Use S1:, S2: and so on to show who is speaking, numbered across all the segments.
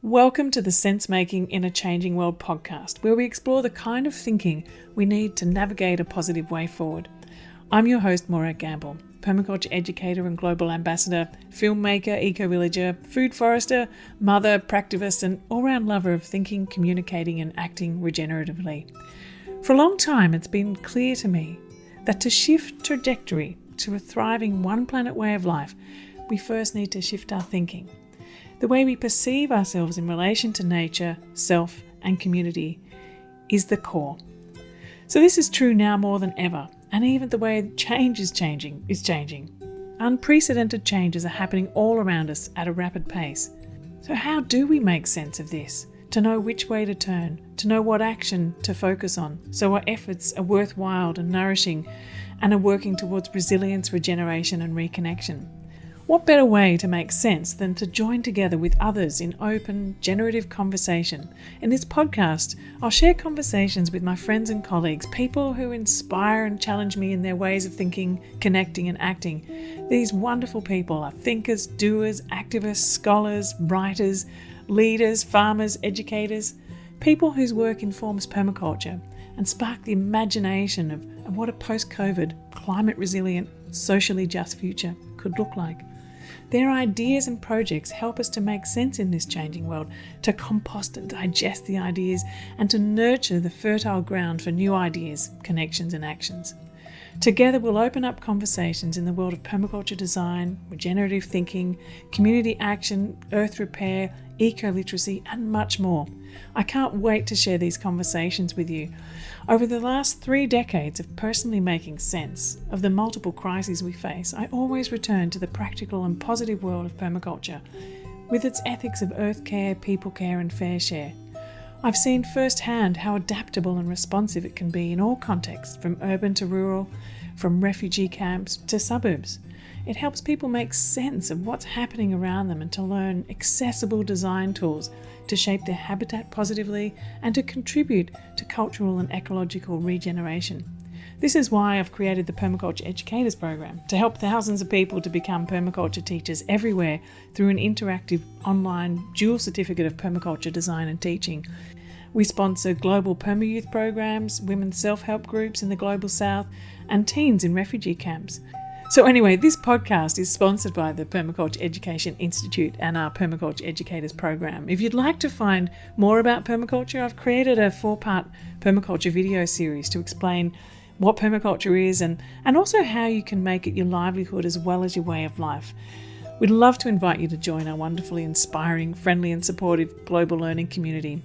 S1: Welcome to the Sense Making in a Changing World podcast, where we explore the kind of thinking we need to navigate a positive way forward. I'm your host, Morag, permaculture educator and global ambassador, filmmaker, eco-villager, food forester, mother, practivist, and all-round lover of thinking, communicating, and acting regeneratively. For a long time, it's been clear to me that to shift trajectory to a thriving one planet way of life, we first need to shift our thinking. The way we perceive ourselves in relation to nature, self, and community is the core. So this is true now more than ever, and even the way change is changing. Unprecedented changes are happening all around us at a rapid pace. So how do we make sense of this? To know which way to turn, to know what action to focus on, so our efforts are worthwhile and nourishing and are working towards resilience, regeneration, and reconnection. What better way to make sense than to join together with others in open, generative conversation? In this podcast, I'll share conversations with my friends and colleagues, people who inspire and challenge me in their ways of thinking, connecting, and acting. These wonderful people are thinkers, doers, activists, scholars, writers, leaders, farmers, educators, people whose work informs permaculture and spark the imagination of what a post-COVID, climate-resilient, socially just future could look like. Their ideas and projects help us to make sense in this changing world, to compost and digest the ideas, and to nurture the fertile ground for new ideas, connections, and actions. Together, we'll open up conversations in the world of permaculture design, regenerative thinking, community action, earth repair, eco-literacy, and much more. I can't wait to share these conversations with you. Over the last 3 decades of personally making sense of the multiple crises we face, I always return to the practical and positive world of permaculture, with its ethics of earth care, people care, and fair share. I've seen firsthand how adaptable and responsive it can be in all contexts, from urban to rural, from refugee camps to suburbs. It helps people make sense of what's happening around them and to learn accessible design tools to shape their habitat positively and to contribute to cultural and ecological regeneration. This is why I've created the Permaculture Educators Program, to help thousands of people to become permaculture teachers everywhere through an interactive online dual certificate of permaculture design and teaching. We sponsor global perma-youth programs, women's self-help groups in the Global South, and teens in refugee camps. So anyway, this podcast is sponsored by the Permaculture Education Institute and our Permaculture Educators Program. If you'd like to find more about permaculture, I've created a 4-part permaculture video series to explain what permaculture is and also how you can make it your livelihood as well as your way of life. We'd love to invite you to join our wonderfully inspiring, friendly and supportive global learning community.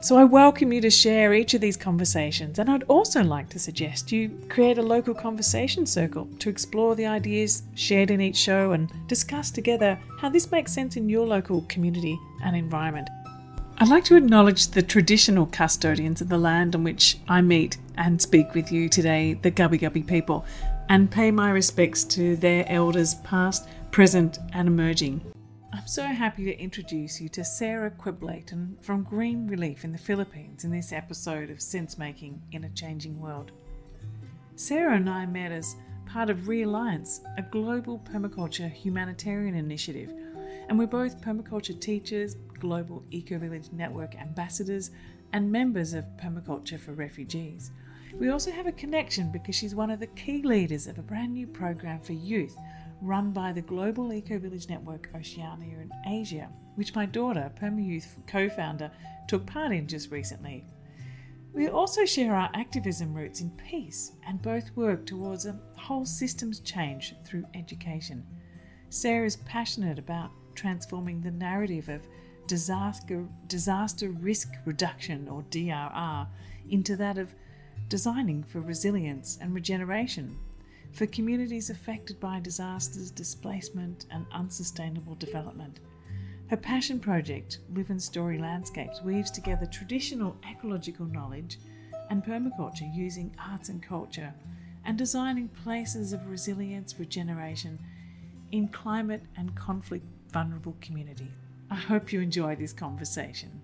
S1: So I welcome you to share each of these conversations, and I'd also like to suggest you create a local conversation circle to explore the ideas shared in each show and discuss together how this makes sense in your local community and environment. I'd like to acknowledge the traditional custodians of the land on which I meet and speak with you today, the Gubbi Gubbi people, and pay my respects to their elders past, present and emerging. I'm so happy to introduce you to Sarah Queblatin from Green Relief in the Philippines in this episode of Sense Making in a Changing World. Sarah and I met as part of Realliance, a global permaculture humanitarian initiative, and we're both permaculture teachers, global eco-village network ambassadors, and members of Permaculture for Refugees. We also have a connection because she's one of the key leaders of a brand new program for youth run by the Global Eco-Village Network Oceania and Asia, which my daughter, PermaYouth co-founder, took part in just recently. We also share our activism roots in peace and both work towards a whole systems change through education. Sarah is passionate about transforming the narrative of disaster risk reduction, or DRR, into that of designing for resilience and regeneration for communities affected by disasters, displacement and unsustainable development. Her passion project, Live and Story Landscapes, weaves together traditional ecological knowledge and permaculture using arts and culture and designing places of resilience, regeneration in climate and conflict vulnerable communities. I hope you enjoy this conversation.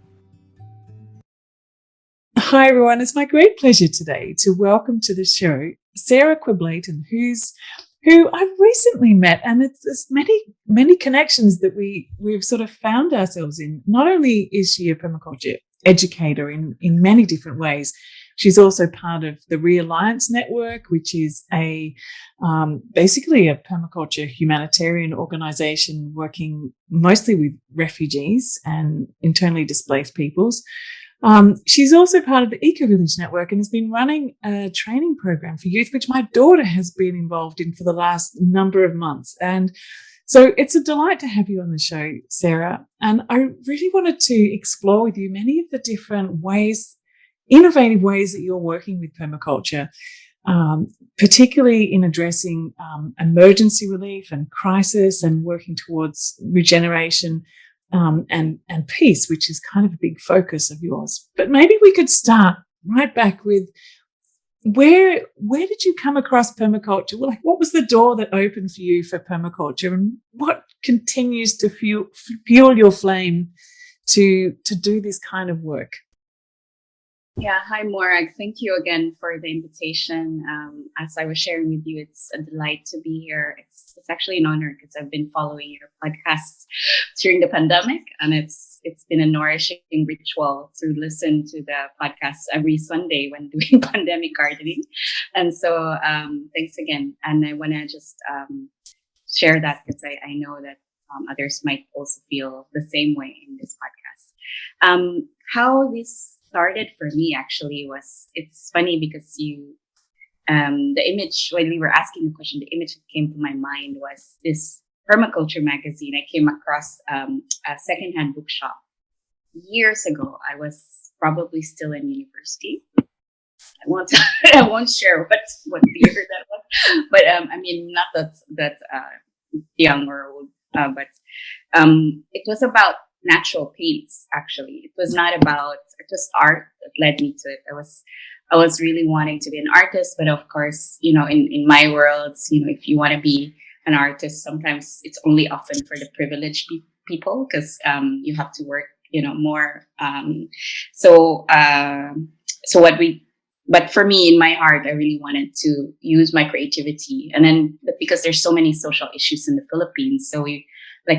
S1: Hi everyone, it's my great pleasure today to welcome to the show Sarah Queblatin, whose who I've recently met, and there's many connections that we've sort of found ourselves in. Not only is she a permaculture educator in many different ways, she's also part of the Realliance Network, which is basically a permaculture humanitarian organisation working mostly with refugees and internally displaced peoples. She's also part of the Eco Village Network and has been running a training program for youth, which my daughter has been involved in for the last number of months. And so it's a delight to have you on the show, Sarah. And I really wanted to explore with you many of the different ways, innovative ways that you're working with permaculture, particularly in addressing emergency relief and crisis and working towards regeneration and peace, which is kind of a big focus of yours. But maybe we could start right back with where did you come across permaculture? Well, like, what was the door that opened for you for permaculture, and what continues to fuel your flame to do this kind of work?
S2: Yeah, hi Morag. Thank you again for the invitation. As I was sharing with you, it's a delight to be here. It's actually an honor because I've been following your podcasts during the pandemic, and it's been a nourishing ritual to listen to the podcasts every Sunday when doing pandemic gardening. And so thanks again. And I want to just share that because I know that others might also feel the same way in this podcast. How this started for me actually was, it's funny because the image, when we were asking the question, the image that came to my mind was this permaculture magazine. I came across a secondhand bookshop years ago. I was probably still in university. I won't share what year that was, but I mean, not that young or old, but it was about natural paints. Actually, it was not about, it was art that led me to it. I was really wanting to be an artist, but of course, in my worlds, if you want to be an artist, sometimes it's only often for the privileged people because you have to work more. But for me, in my heart, I really wanted to use my creativity, and then because there's so many social issues in the Philippines, so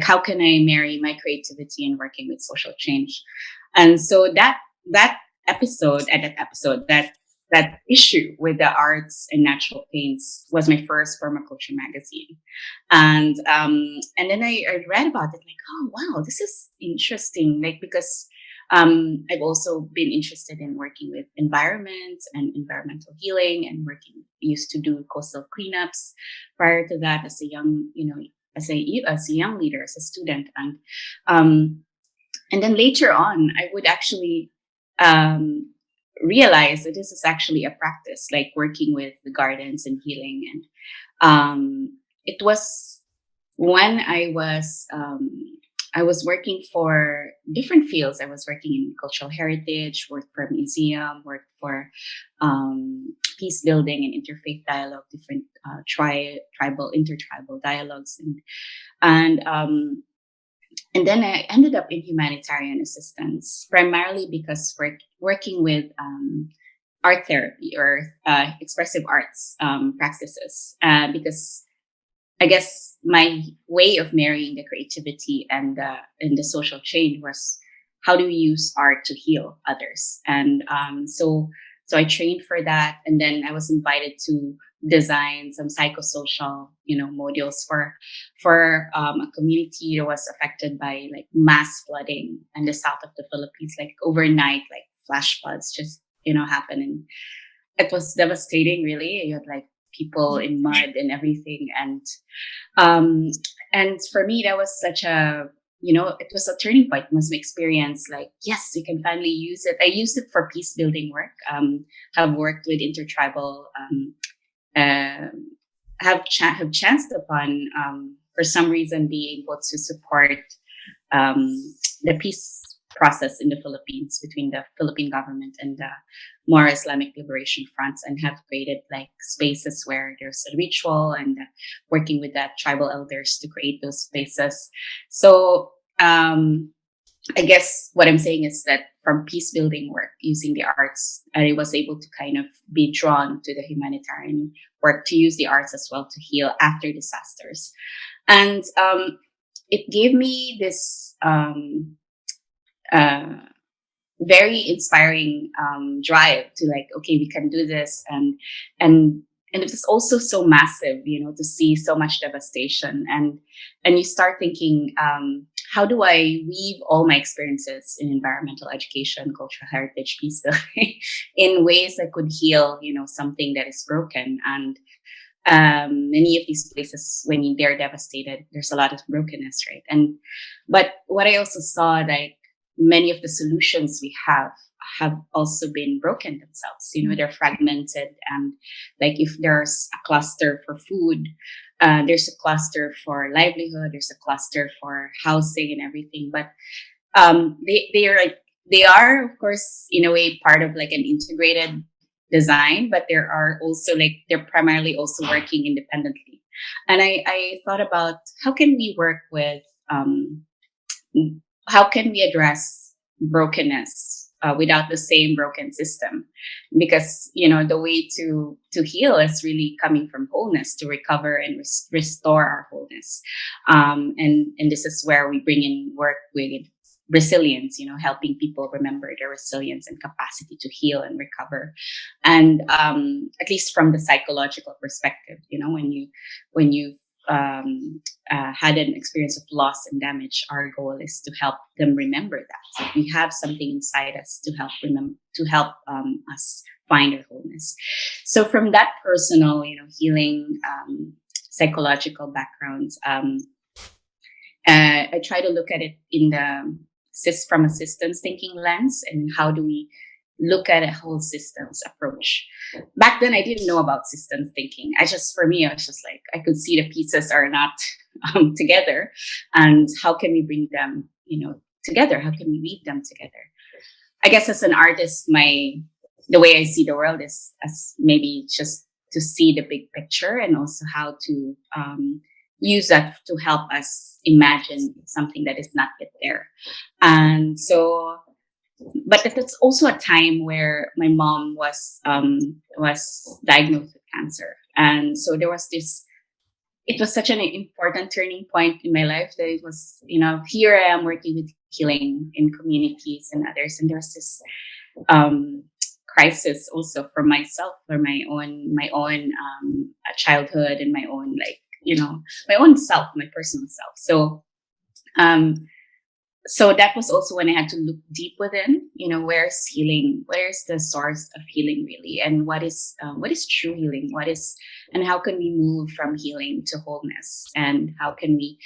S2: how can I marry my creativity and working with social change? And so that issue with the arts and natural paints was my first permaculture magazine. And then I read about it, like, oh wow, this is interesting. Because I've also been interested in working with environment and environmental healing, and used to do coastal cleanups prior to that as a young, as a young leader, as a student. And then later on, I would actually realize that this is actually a practice, like working with the gardens and healing. And it was when I was working for different fields. I was working in cultural heritage, worked for a museum, worked for peace building and interfaith dialogue, different intertribal dialogues, and then I ended up in humanitarian assistance, primarily because working with art therapy or expressive arts practices, because I guess my way of marrying the creativity and the social change was, how do we use art to heal others? And so I trained for that, and then I was invited to design some psychosocial, modules for a community that was affected by like mass flooding in the south of the Philippines, like overnight, like flash floods just happen, and it was devastating. Really, you had like people in mud and everything, and for me that was such a it was a turning point. It was my experience, like, yes, you can finally use it. I used it for peace building work. Have worked with intertribal, have chanced upon, for some reason, being able to support the peace process in the Philippines between the Philippine government and the more Islamic liberation fronts, and have created like spaces where there's a ritual, and working with the tribal elders to create those spaces. So I guess what I'm saying is that from peace building work using the arts, I was able to kind of be drawn to the humanitarian work, to use the arts as well to heal after disasters. And it gave me this uh, very inspiring drive to like, okay, we can do this. And and it was also so massive, to see so much devastation. And you start thinking, how do I weave all my experiences in environmental education, cultural heritage, peace building in ways that could heal, something that is broken. And many of these places, when they're devastated, there's a lot of brokenness, right? But what I also saw, like, many of the solutions we have also been broken themselves. They're fragmented, and like, if there's a cluster for food, there's a cluster for livelihood, there's a cluster for housing and everything. But they are, of course, in a way, part of like an integrated design, but there are also, like, they're primarily also working independently. And I thought about how can we work with how can we address brokenness without the same broken system? Because the way to heal is really coming from wholeness, to recover and restore our wholeness. And this is where we bring in work with resilience, helping people remember their resilience and capacity to heal and recover. And at least from the psychological perspective, when you've had an experience of loss and damage, our goal is to help them remember that we have something inside us to help us find our wholeness. So from that personal, healing, psychological backgrounds, I try to look at it from a systems thinking lens, and how do we look at a whole systems approach. Back then, I didn't know about systems thinking. For me, I was just like, I could see the pieces are not together, and how can we bring them, together? How can we weave them together? I guess as an artist, the way I see the world is as maybe just to see the big picture, and also how to use that to help us imagine something that is not yet there. And so, but it's also a time where my mom was diagnosed with cancer, and so there was this. It was such an important turning point in my life that it was, here I am working with healing in communities and others, and there was this crisis also for myself, for my own childhood, and my own, like, my own self, my personal self. So so that was also when I had to look deep within, where's healing? Where's the source of healing really? And what is true healing? And how can we move from healing to wholeness? And how can we,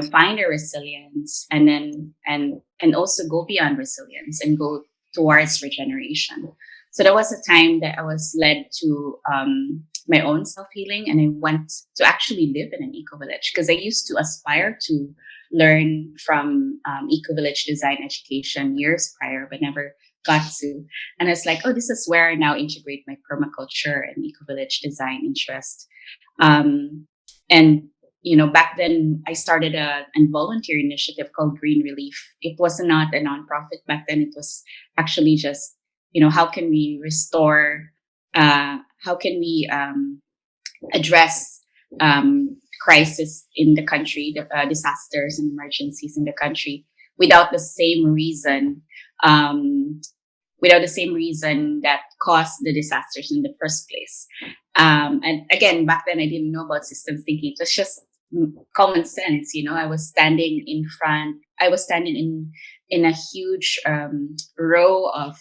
S2: find our resilience, and then, and also go beyond resilience and go towards regeneration. So there was a time that I was led to my own self-healing, and I went to actually live in an eco-village, because I used to aspire to learn from eco-village design education years prior, but never got to. And I was like, oh, this is where I now integrate my permaculture and eco-village design interest. And back then I started a volunteer initiative called Green Relief. It was not a nonprofit back then. It was actually just, how can we restore, how can we address crisis in the country, disasters and emergencies in the country, without the same reason that caused the disasters in the first place. And again, back then I didn't know about systems thinking. It was just common sense. I was standing in a huge row of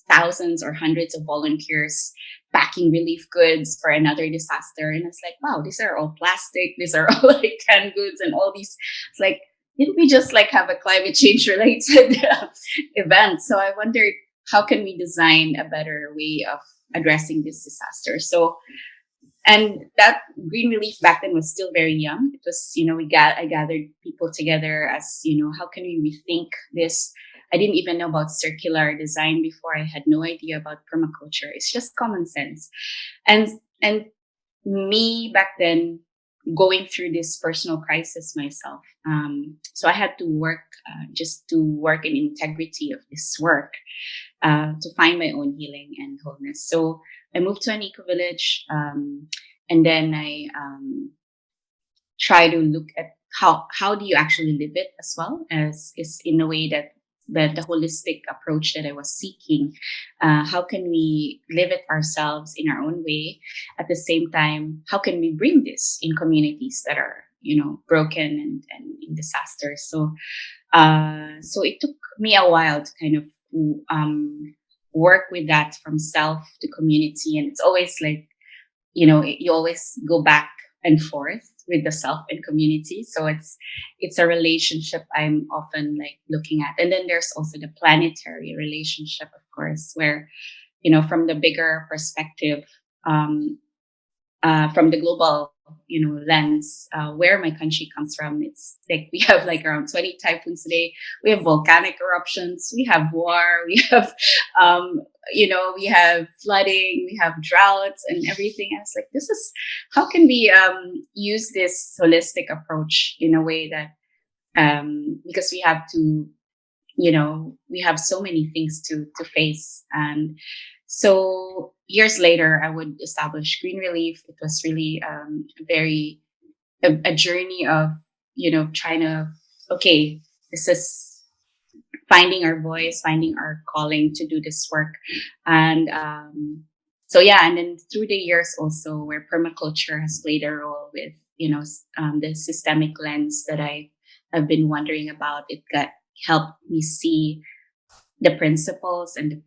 S2: thousands or hundreds of volunteers packing relief goods for another disaster. And it's like, wow, these are all plastic. These are all like canned goods and all these. It's like, didn't we just like have a climate change related event? So I wondered, how can we design a better way of addressing this disaster? So, and that Green Relief back then was still very young. It was, I gathered people together as, how can we rethink this? I didn't even know about circular design before. I had no idea about permaculture. It's just common sense. And me back then, going through this personal crisis myself. So I had to work just to work in integrity of this work to find my own healing and wholeness. So I moved to an eco village, and then I try to look at how do you actually live it as well, as is in a way that the holistic approach that I was seeking. How can we live it ourselves in our own way? At the same time, how can we bring this in communities that are, broken and in disasters? So so it took me a while to kind of work with that from self to community. And it's always like, you always go back and forth with the self and community. So it's a relationship I'm often like looking at. And then there's also the planetary relationship, of course, where, from the bigger perspective, from the global, lens, where my country comes from, it's like we have like around 20 typhoons a day. We have volcanic eruptions. We have war. We have, we have flooding. We have droughts and everything. And it's like, how can we use this holistic approach in a way that, because we have to, we have so many things to face. And so years later, I would establish Green Relief. It was really a journey of, trying to, okay, this is finding our voice, finding our calling to do this work. And so, yeah, and then through the years also where permaculture has played a role with, the systemic lens that I've been wondering about, it helped me see the principles and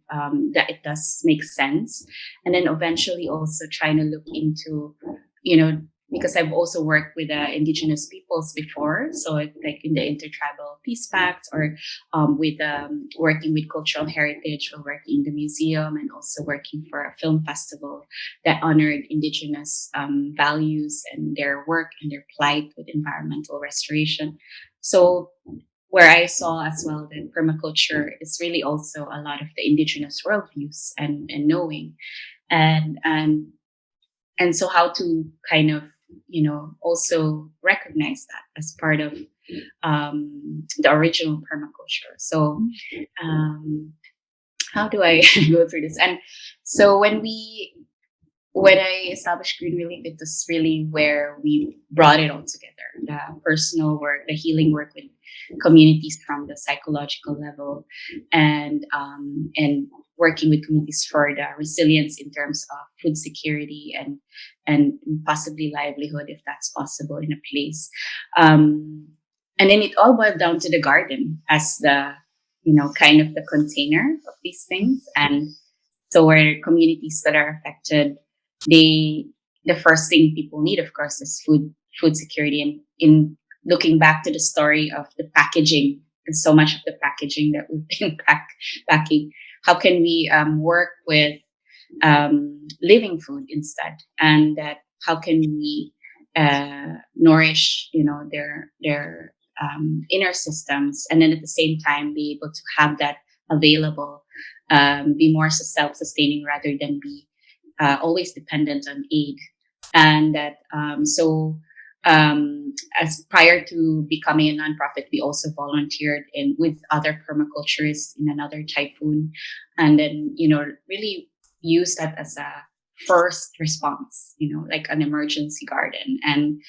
S2: that it does make sense. And then eventually also trying to look into, because I've also worked with indigenous peoples before. So like in the Intertribal Peace Pact or with working with cultural heritage or working in the museum and also working for a film festival that honored indigenous values and their work and their plight with environmental restoration. So where I saw as well that permaculture is really also a lot of the indigenous worldviews and knowing, and so how to kind of also recognize that as part of the original permaculture. So how do I go through this? And so when I established Green Relief, it was really where we brought it all together. The personal work, the healing work with communities from the psychological level, and working with communities for the resilience in terms of food security and possibly livelihood, if that's possible in a place. And then it all boiled down to the garden as the, kind of the container of these things. And so where communities that are affected, the first thing people need, of course, is food security. And in looking back to the story of the packaging and so much of the packaging that we've been packing, how can we work with living food instead? And that how can we nourish, their inner systems, and then at the same time be able to have that available, be more self-sustaining rather than be always dependent on aid. And that as prior to becoming a nonprofit, we also volunteered with other permaculturists in another typhoon, and then really use that as a first response, like an emergency garden, and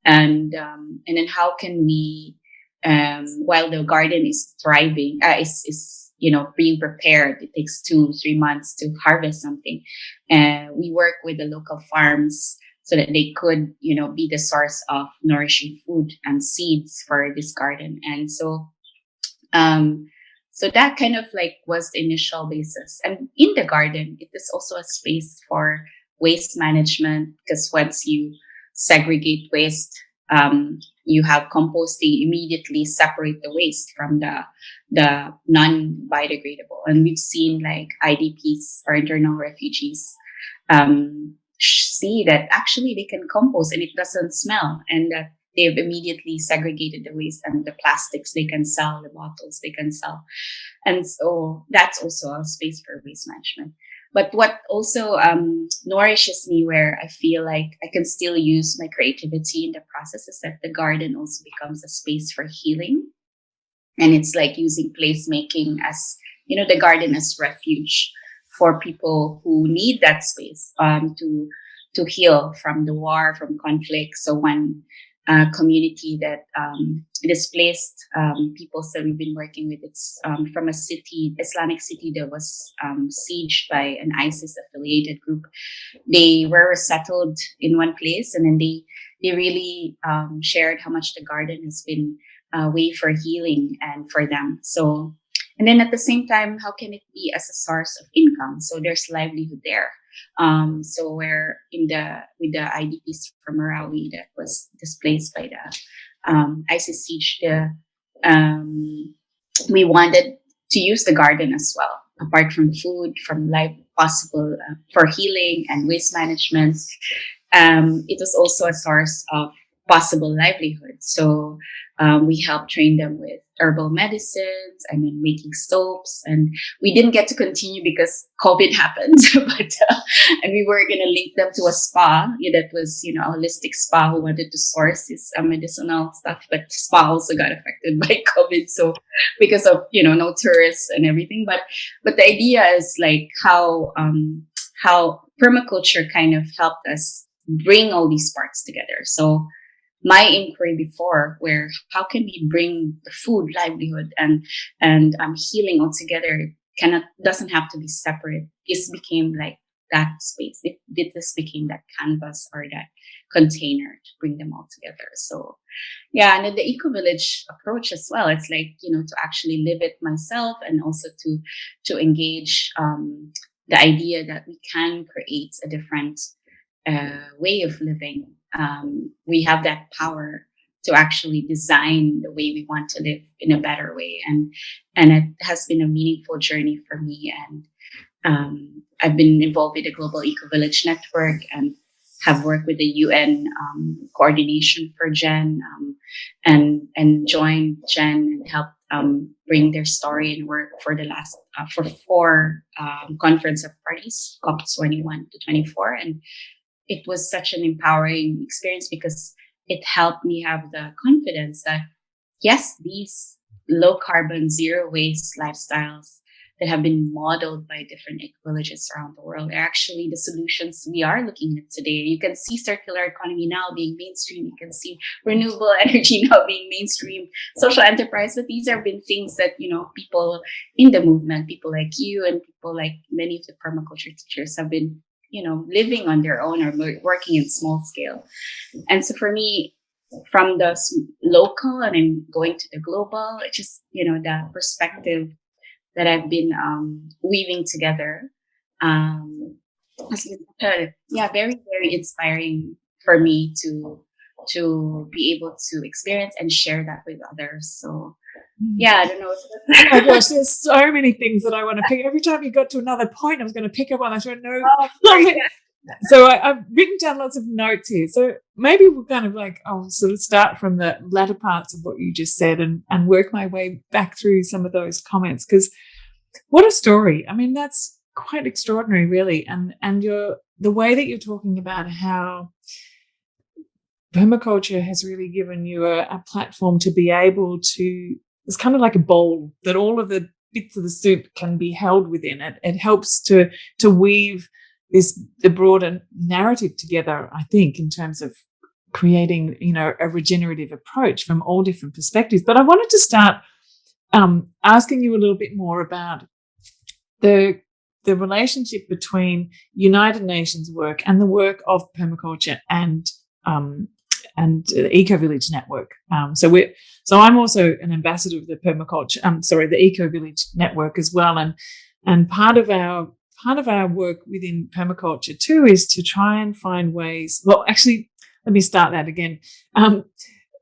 S2: then how can we, while the garden is thriving, is being prepared, it takes 2-3 months to harvest something. We work with the local farms so that they could, be the source of nourishing food and seeds for this garden. And so, so that kind of like was the initial basis. And in the garden, it is also a space for waste management, because once you segregate waste, you have composting, immediately separate the waste from the non-biodegradable. And we've seen like IDPs or internal refugees see that actually they can compost and it doesn't smell, and that they've immediately segregated the waste, and the plastics they can sell, the bottles they can sell. And so that's also a space for waste management. But what also nourishes me, where I feel like I can still use my creativity in the process, is that the garden also becomes a space for healing. And it's like using placemaking as, the garden as refuge for people who need that space to heal from the war, from conflict. So one community that displaced peoples that we've been working with, it's from a city, Islamic city that was sieged by an ISIS affiliated group. They were settled in one place, and then they really shared how much the garden has been a way for healing and for them. So, and then at the same time, how can it be as a source of income? So there's livelihood there. So where with the IDPs from Marawi that was displaced by the ISIS siege, we wanted to use the garden as well, apart from food, from life possible for healing and waste management. It was also a source of possible livelihood. So we helped train them with herbal medicines and then making soaps. And we didn't get to continue because COVID happened, and we were going to link them to a spa that was, a holistic spa who wanted to source this medicinal stuff. But spa also got affected by COVID. So because of, no tourists and everything. But the idea is like how permaculture kind of helped us bring all these parts together. So my inquiry before, where how can we bring the food, livelihood, and healing all together, doesn't have to be separate. This became like that space. This became that canvas or that container to bring them all together. So yeah, and then the eco village approach as well. It's like, to actually live it myself, and also to engage the idea that we can create a different way of living. We have that power to actually design the way we want to live in a better way, and it has been a meaningful journey for me. And I've been involved with the Global Eco Village Network, and have worked with the UN coordination for GEN, and joined GEN and helped bring their story and work for the last for 4 conference of parties, COP21 to 24. And it was such an empowering experience because it helped me have the confidence that, yes, these low carbon, zero waste lifestyles that have been modeled by different eco-villages around the world are actually the solutions we are looking at today. You can see circular economy now being mainstream. You can see renewable energy now being mainstream, social enterprise. But these have been things that, people in the movement, people like you and people like many of the permaculture teachers have been, living on their own or working in small scale. And so for me, from the local and then going to the global, it's just, the perspective that I've been weaving together has been, very, very inspiring for me to be able to experience and share that with others. So yeah, I don't know.
S1: Oh my gosh, there's so many things that I want to pick. Every time you got to another point, I was going to pick up one. I said, no. So I've written down lots of notes here. So maybe we'll kind of I'll sort of start from the latter parts of what you just said and work my way back through some of those comments, because what a story. I mean, that's quite extraordinary, really. And the way that you're talking about how permaculture has really given you a platform to be able to, it's kind of like a bowl that all of the bits of the soup can be held within. It helps to weave the broader narrative together, I think, in terms of creating, a regenerative approach from all different perspectives. But I wanted to start asking you a little bit more about the relationship between United Nations work and the work of permaculture and the Eco Village Network. So I'm also an ambassador of the the Eco Village Network as well, and part of our work within permaculture too is to try and find ways. Well, actually, let me start that again.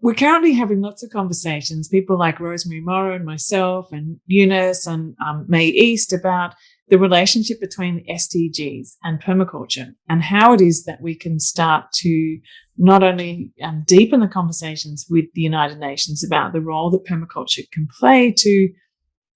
S1: We're currently having lots of conversations, people like Rosemary Morrow and myself and Eunice and May East, about the relationship between SDGs and permaculture and how it is that we can start to not only deepen the conversations with the United Nations about the role that permaculture can play to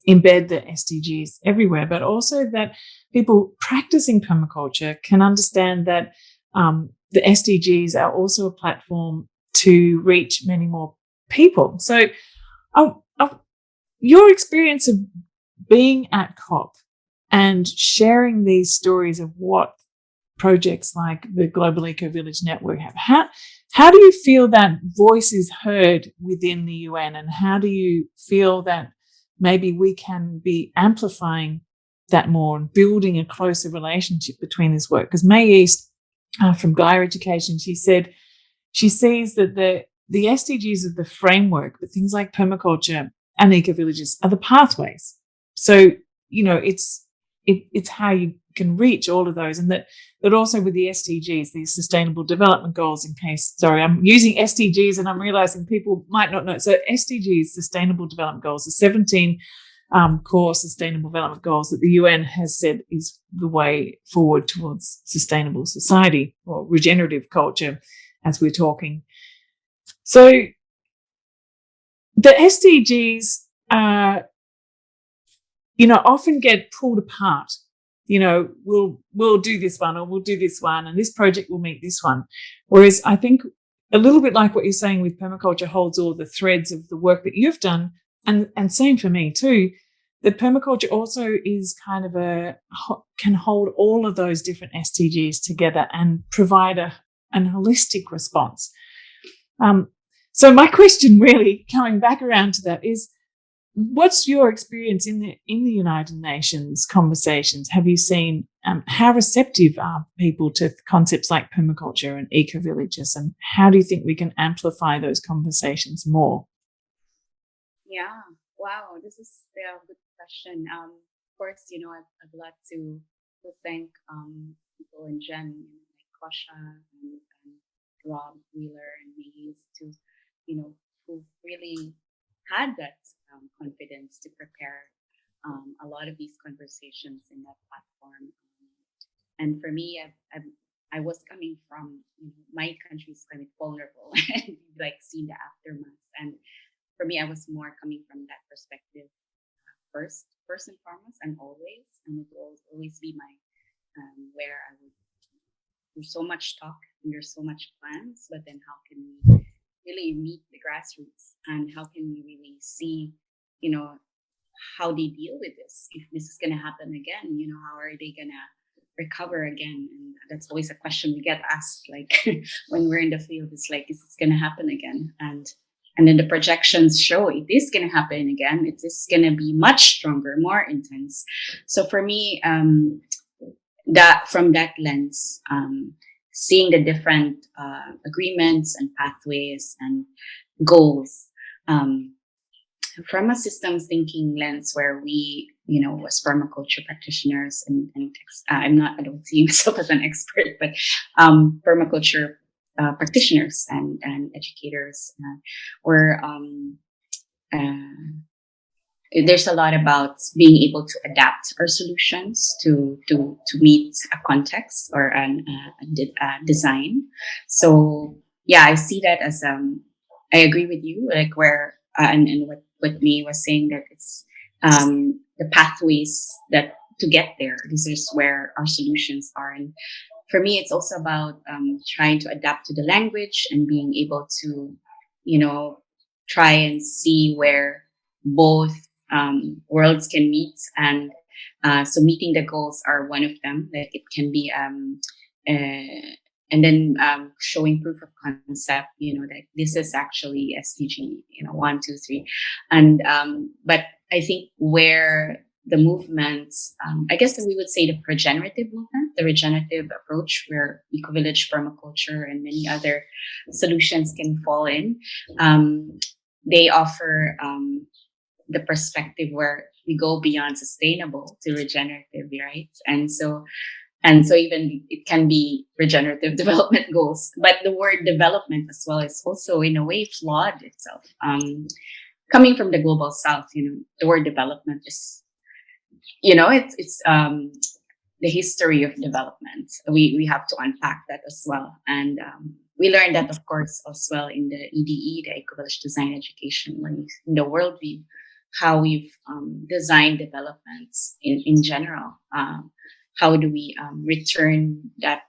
S1: embed the SDGs everywhere, but also that people practicing permaculture can understand that the SDGs are also a platform to reach many more people. So your experience of being at COP and sharing these stories of what projects like the Global Eco Village Network have, how do you feel that voice is heard within the UN, and how do you feel that maybe we can be amplifying that more and building a closer relationship between this work? Because May East from Gaia Education, she said she sees that the SDGs are the framework, but things like permaculture and eco-villages are the pathways. So, it's how you can reach all of those, and that also with the SDGs, these Sustainable Development Goals, I'm using SDGs and I'm realizing people might not know. So SDGs, Sustainable Development Goals, the 17 core Sustainable Development Goals that the UN has said is the way forward towards sustainable society or regenerative culture, as we're talking. So the SDGs are, often get pulled apart. We'll do this one, or we'll do this one, and this project will meet this one. Whereas I think a little bit like what you're saying with permaculture holds all the threads of the work that you've done, and same for me too, that permaculture also is kind of can hold all of those different SDGs together and provide an holistic response. So my question, really coming back around to that, is what's your experience in the United Nations conversations? Have you seen how receptive are people to concepts like permaculture and eco-villages, and how do you think we can amplify those conversations more?
S2: Yeah, wow, this is a good question. Of course, I'd like to thank people in Jen, like Kosha and Rob Wheeler and Maze, to who really had that confidence to prepare a lot of these conversations in that platform. And for me, I was coming from, my country's kind of vulnerable and like seeing the aftermath. And for me, I was more coming from that perspective first and foremost, and always. And it will always be my where I would. There's so much talk and there's so much plans, but then how can we really meet the grassroots, and how can we really see, how they deal with this? If this is going to happen again, how are they going to recover again? And that's always a question we get asked, like when we're in the field. It's like, is this going to happen again? And then the projections show it is going to happen again. It is going to be much stronger, more intense. So for me, that from that lens, seeing the different agreements and pathways and goals, from a systems thinking lens, where we, as permaculture practitioners and I don't see myself as an expert, but permaculture practitioners and educators, where there's a lot about being able to adapt our solutions to meet a context or a design. So yeah, I see that as I agree with you, like where and what May was saying, that it's the pathways that to get there. This is where our solutions are. And for me, it's also about trying to adapt to the language and being able to, try and see where both worlds can meet. And so meeting the goals are one of them. Like it can be, and then showing proof of concept, that this is actually SDG, 1, 2, 3. And but I think where the movement, I guess that we would say the regenerative movement, the regenerative approach, where eco-village, permaculture, and many other solutions can fall in. They offer the perspective where we go beyond sustainable to regenerative, right? And so even it can be regenerative development goals, but the word development as well is also in a way flawed itself. Coming from the global south, the word development is, it's the history of development. We have to unpack that as well. And we learned that, of course, as well in the EDE, the Eco-Village Design Education, when in the worldview, how we've designed developments in general. How do we return that,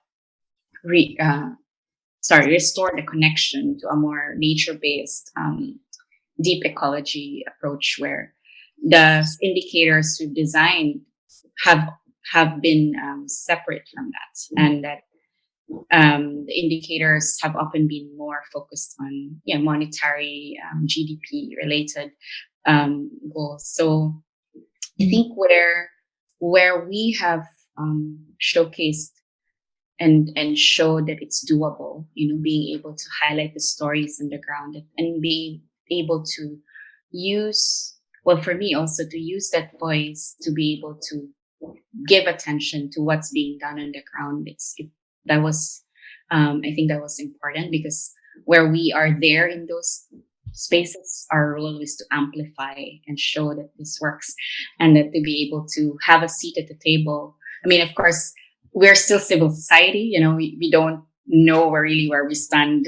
S2: restore the connection to a more nature-based, deep ecology approach, where the indicators we've designed have been separate from that, and that the indicators have often been more focused on monetary, GDP related goals. So I think where we have showcased and showed that it's doable, being able to highlight the stories on the ground and being able to use, well, for me also to use that voice to be able to give attention to what's being done on the ground. That was, I think that was important, because where we are there in those spaces, our role is to amplify and show that this works, and that to be able to have a seat at the table. I mean, of course, we're still civil society, we don't know really where we stand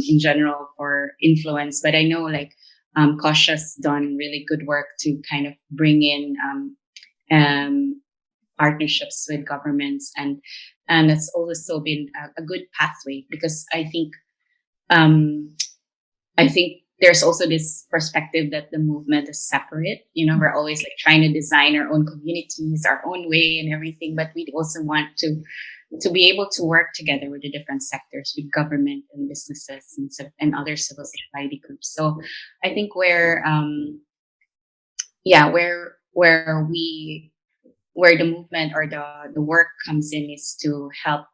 S2: in general for influence, but I know Kausha's done really good work to kind of bring in partnerships with governments, and it's also been a good pathway, because I think there's also this perspective that the movement is separate. We're always trying to design our own communities, our own way and everything, but we also want to be able to work together with the different sectors, with government and businesses and other civil society groups. So I think where the movement or the work comes in is to help,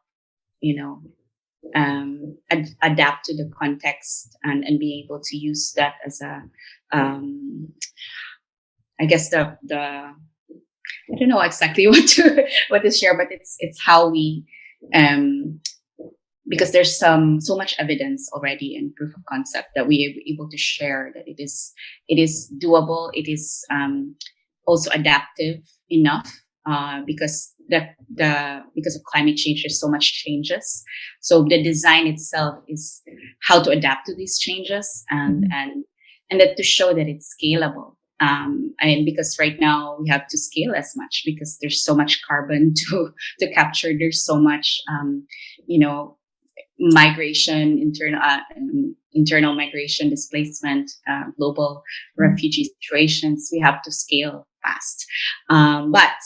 S2: adapt to the context and be able to use that as a, I guess the I don't know exactly what to share, but it's how we, because there's so much evidence already and proof of concept that we are able to share that it is doable. It is also adaptive enough, because because of climate change, there's so much changes. So the design itself is how to adapt to these changes, and that to show that it's scalable. And because right now we have to scale as much, because there's so much carbon to capture. There's so much, migration, internal migration, displacement, global refugee situations. We have to scale fast, but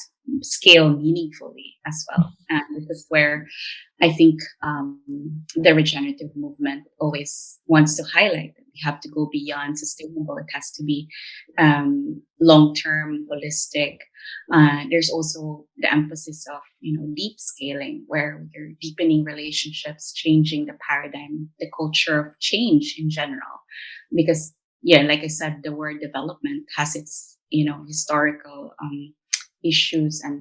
S2: scale meaningfully as well. And this is where I think the regenerative movement always wants to highlight that we have to go beyond sustainable. It has to be long-term, holistic. There's also the emphasis of deep scaling, where we're deepening relationships, changing the paradigm, the culture of change in general. Because like I said, the word development has its historical issues, and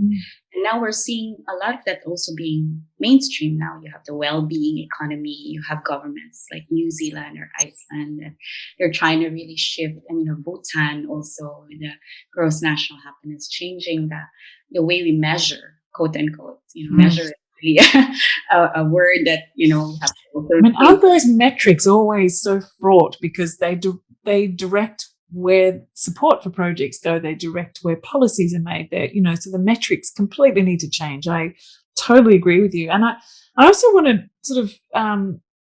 S2: now we're seeing a lot of that also being mainstream. Now you have the well-being economy, you have governments like New Zealand or Iceland, and they're trying to really shift, and Bhutan also, the gross national happiness, changing the way we measure, quote unquote, measure is really a word that we have to also.
S1: I mean, aren't those metrics always so fraught, because they direct where support for projects go, they direct where policies are made there, so the metrics completely need to change. I totally agree with you. And I also want to sort of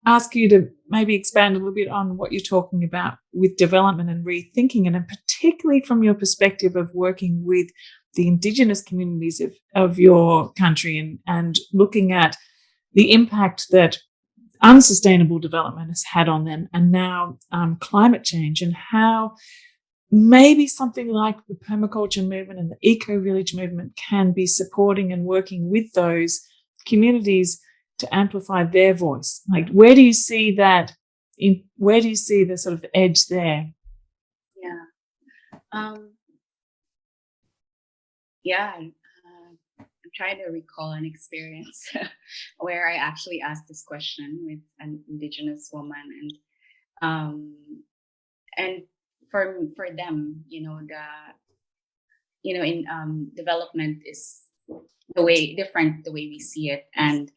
S1: ask you to maybe expand a little bit on what you're talking about with development and rethinking, and particularly from your perspective of working with the Indigenous communities of your country, and looking at the impact that unsustainable development has had on them, and now climate change, and how maybe something like the permaculture movement and the eco-village movement can be supporting and working with those communities to amplify their voice. Where do you see that? Where do you see the sort of edge there?
S2: I'm trying to recall an experience where I actually asked this question with an Indigenous woman, and for them, in development is the way we see it, and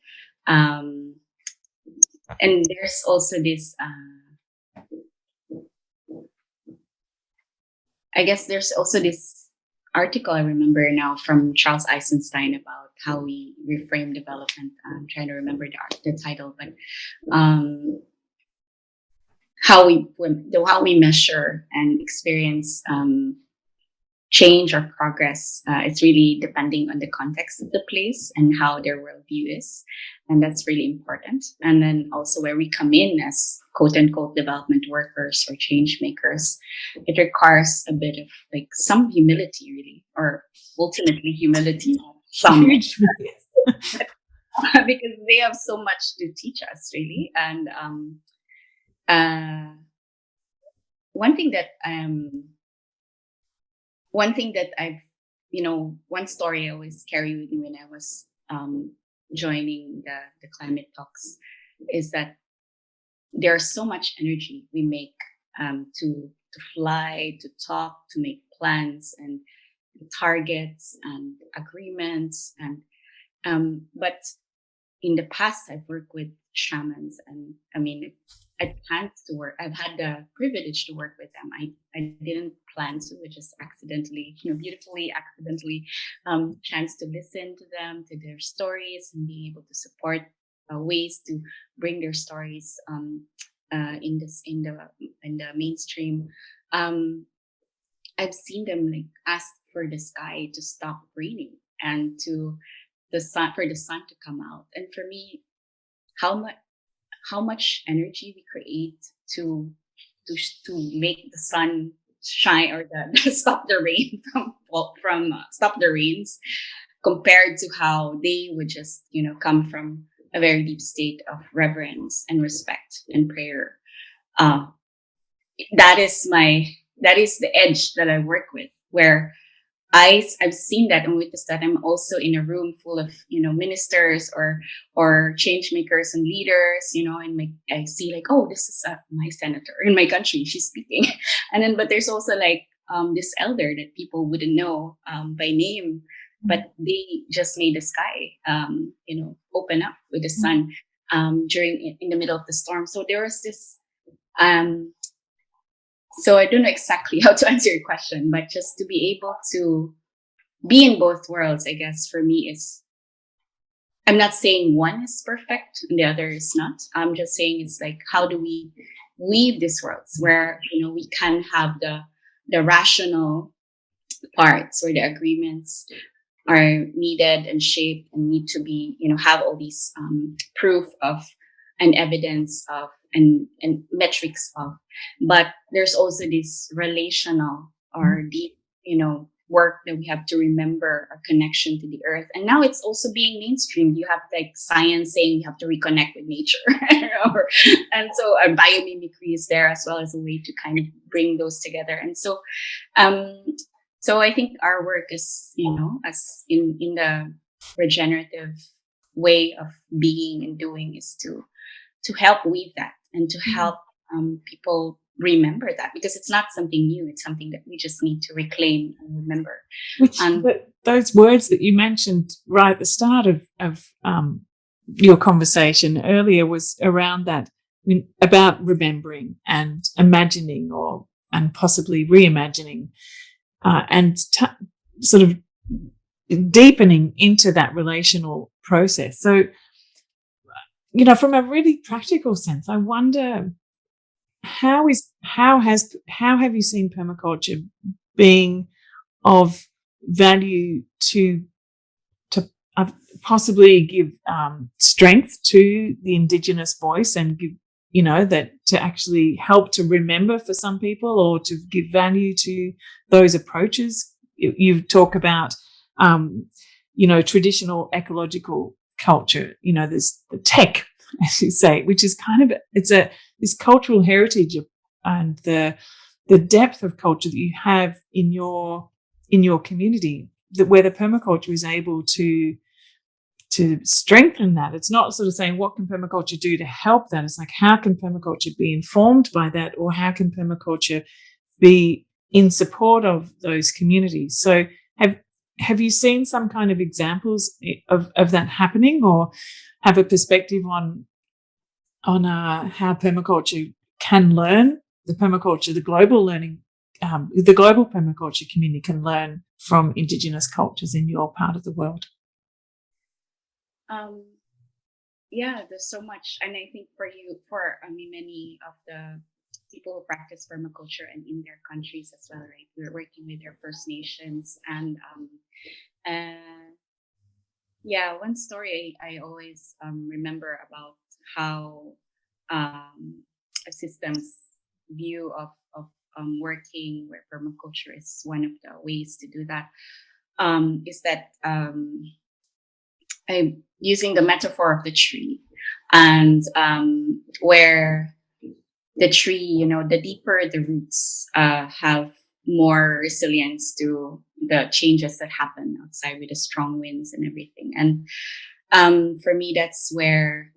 S2: there's also this. I guess there's also this article I remember now from Charles Eisenstein about how we reframe development. I'm trying to remember the title, but how we measure and experience change or progress. It's really depending on the context of the place and how their worldview is, and that's really important. And then also where we come in as quote unquote development workers or change makers, it requires a bit of like some humility, really, or ultimately humility. Some
S1: Huge.
S2: because they have so much to teach us, really. And one thing that I've, one story I always carry with me when I was joining the climate talks is that there's so much energy we make to fly, to talk, to make plans and targets and agreements. And but in the past, I've worked with shamans, and I mean, I've had the privilege to work with them. I didn't plan to, I just accidentally, beautifully accidentally, chance to listen to them, to their stories, and being able to support ways to bring their stories in the mainstream. I've seen them like ask for the sky to stop raining and for the sun to come out. And for me, how much energy we create to make the sun shine, or stop the rain from stop the rains, compared to how they would just come from a very deep state of reverence and respect and prayer. That is the edge that I work with, where I've seen that and witnessed that. I'm also in a room full of ministers or change makers and leaders, and I see like, oh, this is my senator in my country, she's speaking, and then but there's also like this elder that people wouldn't know by name, but they just made the sky open up with the sun in the middle of the storm. So there was this. So I don't know exactly how to answer your question, but just to be able to be in both worlds, I guess for me is, I'm not saying one is perfect and the other is not. I'm just saying it's like, how do we weave these worlds where, we can have the rational parts where the agreements are needed and shaped and need to be, have all these proof of and evidence of and metrics of, but there's also this relational or deep, work that we have to remember our connection to the earth. And now it's also being mainstreamed. You have like science saying you have to reconnect with nature, and so our biomimicry is there as well as a way to kind of bring those together. And so, so I think our work is, as in the regenerative way of being and doing, is to help weave that and to help people remember that, because it's not something new. It's something that we just need to reclaim and remember.
S1: Those words that you mentioned right at the start of your conversation earlier was around that, about remembering and imagining and possibly reimagining and sort of deepening into that relational process. So, from a really practical sense, I wonder how have you seen permaculture being of value to possibly give strength to the Indigenous voice and give, that to actually help to remember for some people, or to give value to those approaches? You talk about, traditional ecological culture, there's the tech, as you say, which is kind of, this cultural heritage and the depth of culture that you have in your community, where the permaculture is able to strengthen that. It's not sort of saying, what can permaculture do to help that? It's like, how can permaculture be informed by that, or how can permaculture be in support of those communities? So have you seen some kind of examples of that happening, or have a perspective on how permaculture can learn, the global learning the global permaculture community can learn from Indigenous cultures in your part of the world?
S2: Yeah, there's so much. And I think many of the people who practice permaculture and in their countries as well, right? We're working with their First Nations. And yeah, one story I always remember about how a system's view of working where permaculture is one of the ways to do that, is that I'm using the metaphor of the tree, and where the tree, the deeper the roots, have more resilience to the changes that happen outside with the strong winds and everything. And for me, that's where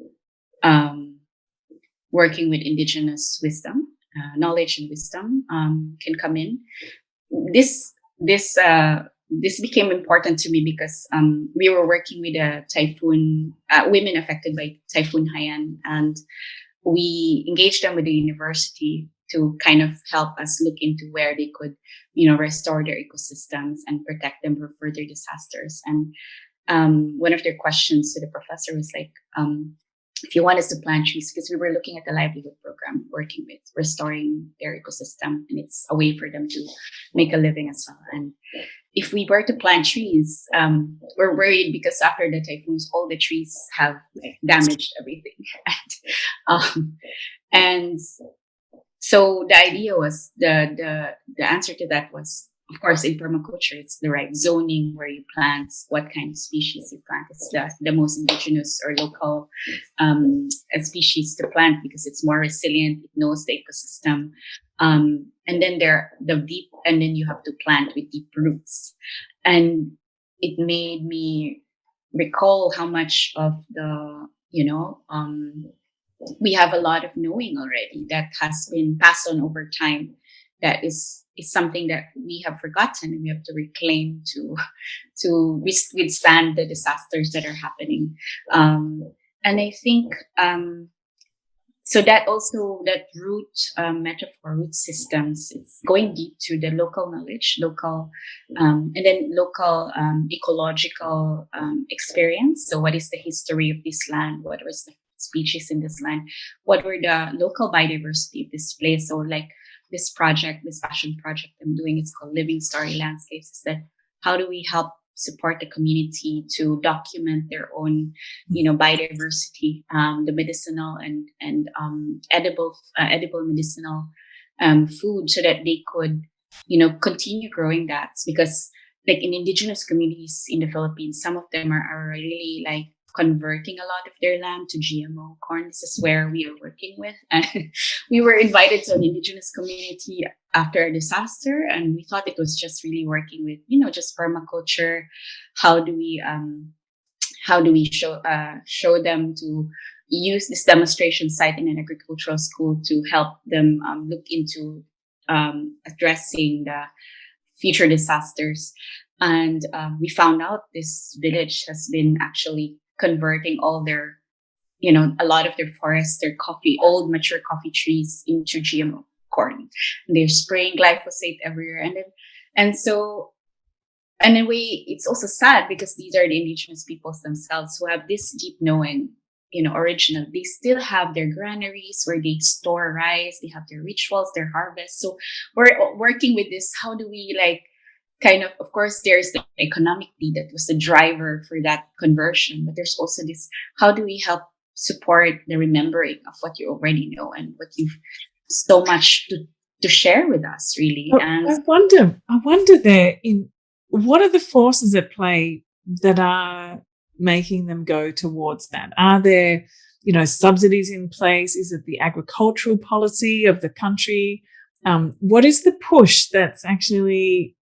S2: working with Indigenous wisdom, knowledge and wisdom, can come in. This became important to me because we were working with a typhoon, women affected by Typhoon Haiyan, and we engaged them with the university to kind of help us look into where they could, restore their ecosystems and protect them from further disasters. And one of their questions to the professor was like, if you want us to plant trees, because we were looking at the livelihood program, working with restoring their ecosystem, and it's a way for them to make a living as well. And if we were to plant trees, we're worried because after the typhoons, all the trees have damaged everything. And so the idea was the answer to that was, of course, in permaculture, it's the right zoning where you plant, what kind of species you plant. It's the most indigenous or local species to plant because it's more resilient. It knows the ecosystem. And then and then you have to plant with deep roots. And it made me recall how much of the, we have a lot of knowing already that has been passed on over time. That is something that we have forgotten, and we have to reclaim to withstand the disasters that are happening. And I think so that root metaphor, root systems, it's going deep to the local knowledge, and then local ecological experience. So what is the history of this land? What was the species in this land? What were the local biodiversity of this place? So like this passion project I'm doing, it's called Living Story Landscapes, is that how do we help support the community to document their own, biodiversity, the medicinal and edible medicinal food, so that they could, continue growing that. Because like in indigenous communities in the Philippines, some of them are really like converting a lot of their land to GMO corn. This is where we are working with. And we were invited to an indigenous community after a disaster, and we thought it was just really working with, just permaculture. How do we show them to use this demonstration site in an agricultural school to help them look into addressing the future disasters. And we found out this village has been actually converting all their, a lot of their forests, their old mature coffee trees into GMO corn. And they're spraying glyphosate everywhere. And so, in a way, it's also sad because these are the indigenous peoples themselves who have this deep knowing, original. They still have their granaries where they store rice. They have their rituals, their harvest. So we're working with this. How do we of course, there's the economic need that was the driver for that conversion, but there's also this, how do we help support the remembering of what you already know and what you've so much to share with us, really. And
S1: I wonder there, what are the forces at play that are making them go towards that? Are there, subsidies in place? Is it the agricultural policy of the country? What is the push that's actually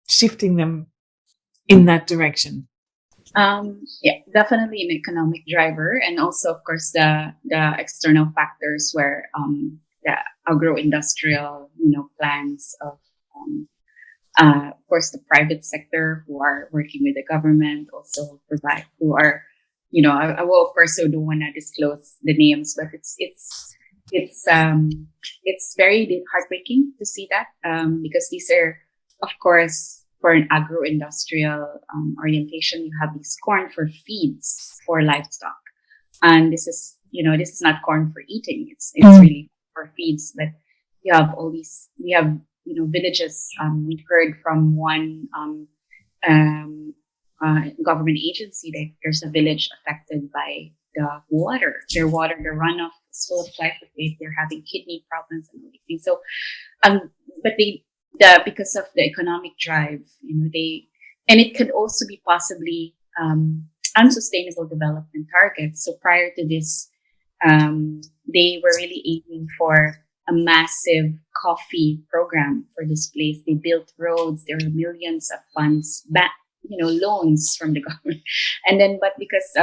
S1: shifting them in that direction?
S2: Yeah, definitely an economic driver, and also, of course, the external factors where the agro-industrial, plans of course, the private sector who are working with the government also provide, who are, I will, of course, I don't want to disclose the names, but it's it's very heartbreaking to see that, because these are, of course, for an agro-industrial orientation, you have these corn for feeds for livestock, and this is not corn for eating. It's really for feeds. But you have all these. We have villages. We've heard from one government agency that there's a village affected by the water. Their runoff is full of glyphosate. They're having kidney problems and all these things. So, but because of the economic drive, and it could also be possibly unsustainable development targets. So prior to this, they were really aiming for a massive coffee program for this place. They built roads. There were millions of funds back, loans from the government. And then, but because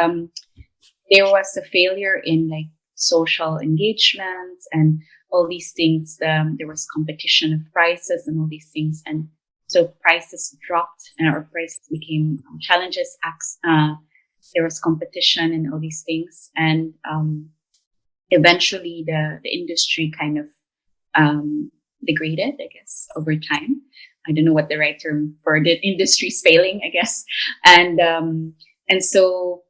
S2: there was a failure in like social engagement and all these things, there was competition of prices and all these things. And so prices dropped and our prices became challenges. There was competition and all these things. And eventually the industry kind of degraded, I guess, over time. I don't know what the right term for the industry's failing, I guess. And so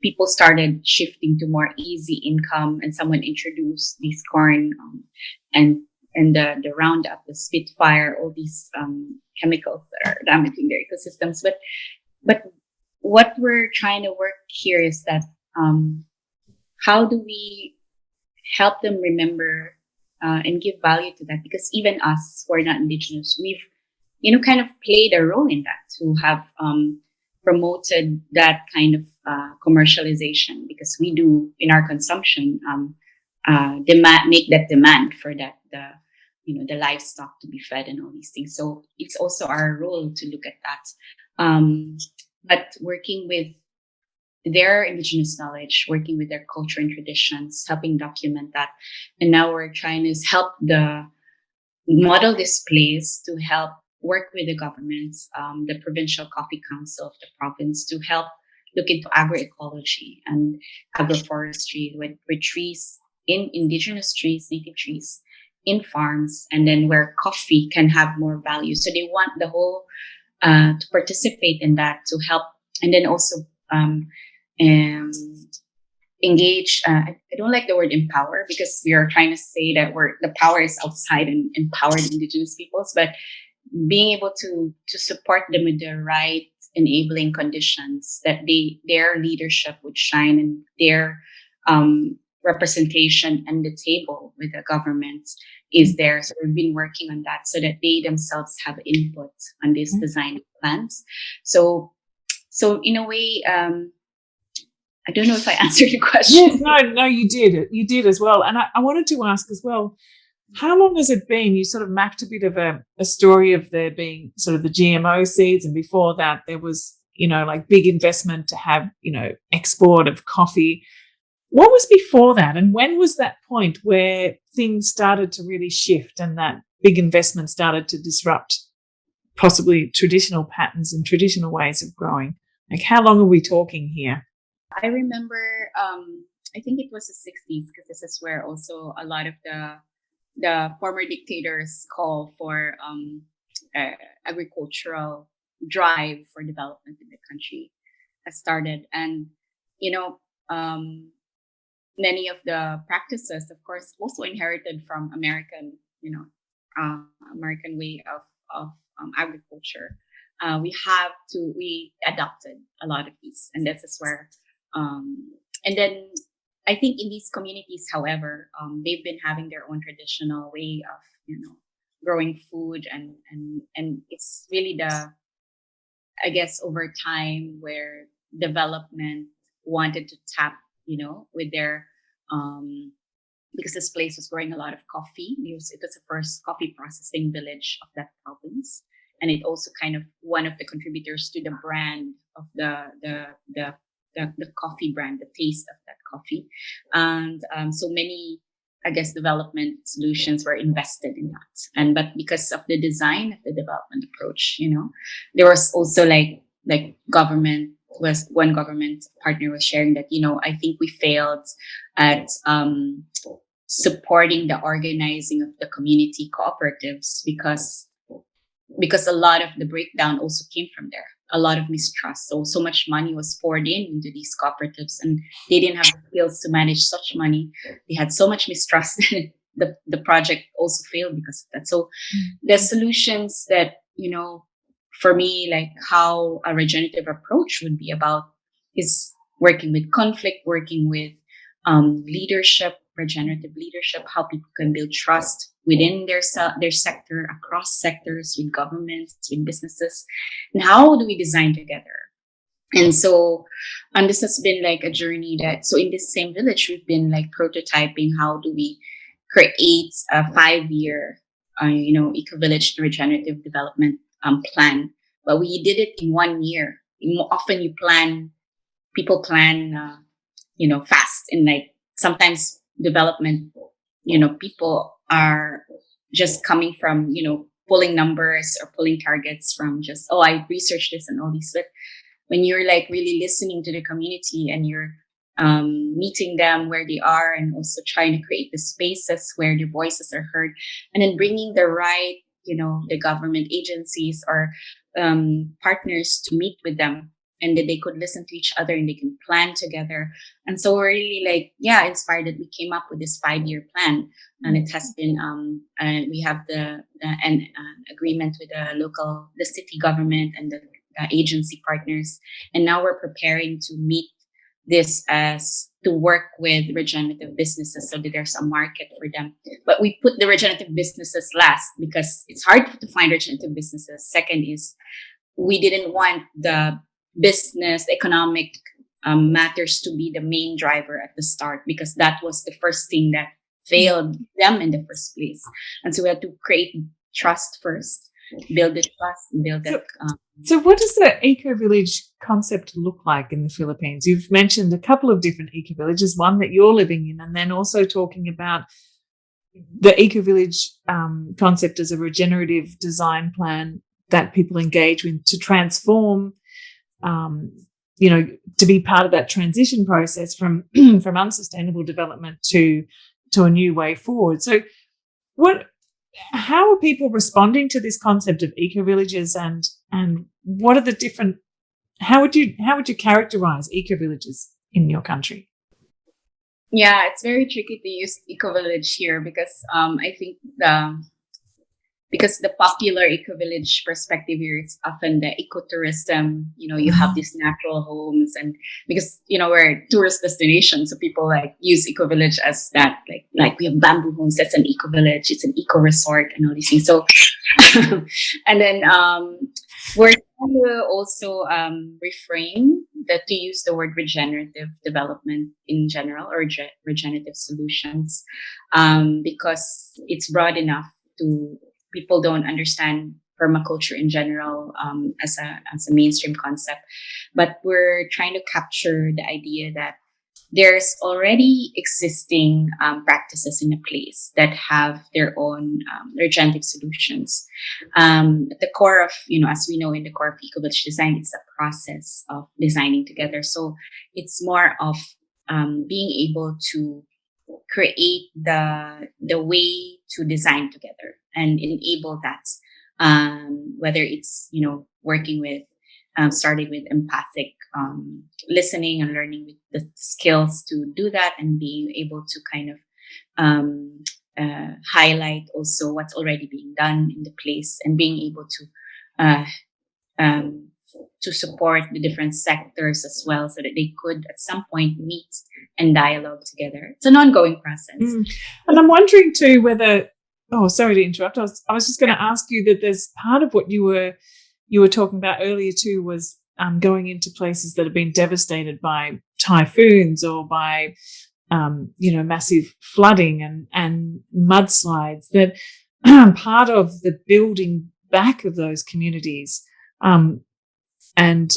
S2: people started shifting to more easy income, and someone introduced these corn and the Roundup, the Spitfire, all these chemicals that are damaging their ecosystems. But what we're trying to work here is that how do we help them remember and give value to that? Because even us who are not indigenous, we've kind of played a role in that, to have promoted that kind of commercialization, because we do in our consumption make that demand for that the livestock to be fed and all these things. So it's also our role to look at that. But working with their indigenous knowledge, working with their culture and traditions, helping document that, and now we're trying to help model this place to help work with the governments, the provincial coffee council of the province, to help look into agroecology and agroforestry with trees, in indigenous trees, native trees in farms, and then where coffee can have more value. So they want the whole to participate in that, to help, and then also engage. I don't like the word empower, because we are trying to say that the power is outside and empower the indigenous peoples, but being able to support them with the right enabling conditions, that their leadership would shine, and their representation and the table with the government is there. So we've been working on that so that they themselves have input on these design plans. So in a way, I don't know if I answered your question.
S1: Yes, no, you did. You did as well. And I wanted to ask as well, how long has it been? You sort of mapped a bit of a story of there being sort of the GMO seeds, and before that there was, like big investment to have, export of coffee. What was before that? And when was that point where things started to really shift and that big investment started to disrupt possibly traditional patterns and traditional ways of growing? Like, how long are we talking here?
S2: I remember, I think it was the 60s, because this is where also a lot of the former dictators call for agricultural drive for development in the country has started. And, many of the practices, of course, also inherited from American way of agriculture. We adopted a lot of these, and this is where, and then I think in these communities, however, they've been having their own traditional way of, growing food, and it's really I guess over time, where development wanted to tap, with their, because this place was growing a lot of coffee. It was the first coffee processing village of that province. And it also kind of one of the contributors to the brand of the coffee brand, the taste of that coffee. And so many, I guess, development solutions were invested in that. But because of the design of the development approach, there was also like one government partner was sharing that, I think we failed at supporting the organizing of the community cooperatives, because a lot of the breakdown also came from there. A lot of mistrust. So much money was poured into these cooperatives, and they didn't have the skills to manage such money. They had so much mistrust. The project also failed because of that. So the solutions that, for me, like how a regenerative approach would be about is working with conflict, working with leadership, regenerative leadership, how people can build trust within their sector, across sectors, with governments, with businesses, and how do we design together? And so, this has been like a journey so in this same village, we've been like prototyping how do we create a 5-year, eco-village regenerative development plan. But we did it in 1 year. Often people plan, fast, and like sometimes development, people are just coming from, pulling numbers or pulling targets from just, I researched this and all these. But when you're like really listening to the community and you're meeting them where they are, and also trying to create the spaces where their voices are heard, and then bringing the right, the government agencies or partners to meet with them, and that they could listen to each other and they can plan together. And so we're really like, inspired that we came up with this 5-year plan. And it has been, we have an agreement with the city government and the agency partners. And now we're preparing to meet this to work with regenerative businesses so that there's a market for them. But we put the regenerative businesses last because it's hard to find regenerative businesses. Second is, we didn't want the business economic matters to be the main driver at the start, because that was the first thing that failed them in the first place. And so we had to create trust first, build the trust, build that.
S1: So what does the eco-village concept look like in the Philippines? You've mentioned a couple of different eco-villages, one that you're living in, and then also talking about the eco-village concept as a regenerative design plan that people engage with to transform, to be part of that transition process from unsustainable development to a new way forward. So how are people responding to this concept of eco-villages, and what are the different, how would you characterize eco-villages in your country?
S2: Yeah, it's very tricky to use eco-village here because I think because the popular eco-village perspective here is often the ecotourism. You have these natural homes, and because we're a tourist destination, so people like use eco-village as that, like we have bamboo homes, that's an eco-village, it's an eco-resort and all these things. So and then we're trying to also reframe to use the word regenerative development in general, or regenerative solutions, because it's broad enough to people don't understand permaculture in general as a mainstream concept. But we're trying to capture the idea that there's already existing practices in a place that have their own regenerative solutions. At the core of, as we know, in the core of eco-village design, it's a process of designing together. So it's more of being able to create the way to design together and enable that, whether it's working with starting with empathic listening and learning with the skills to do that, and being able to kind of highlight also what's already being done in the place, and being able to support the different sectors as well, so that they could at some point meet and dialogue together. It's an ongoing process.
S1: And I'm wondering too whether, sorry to interrupt. I was just going to ask you that there's part of what you were talking about earlier too was going into places that have been devastated by typhoons or by massive flooding and mudslides. That part of the building back of those communities, and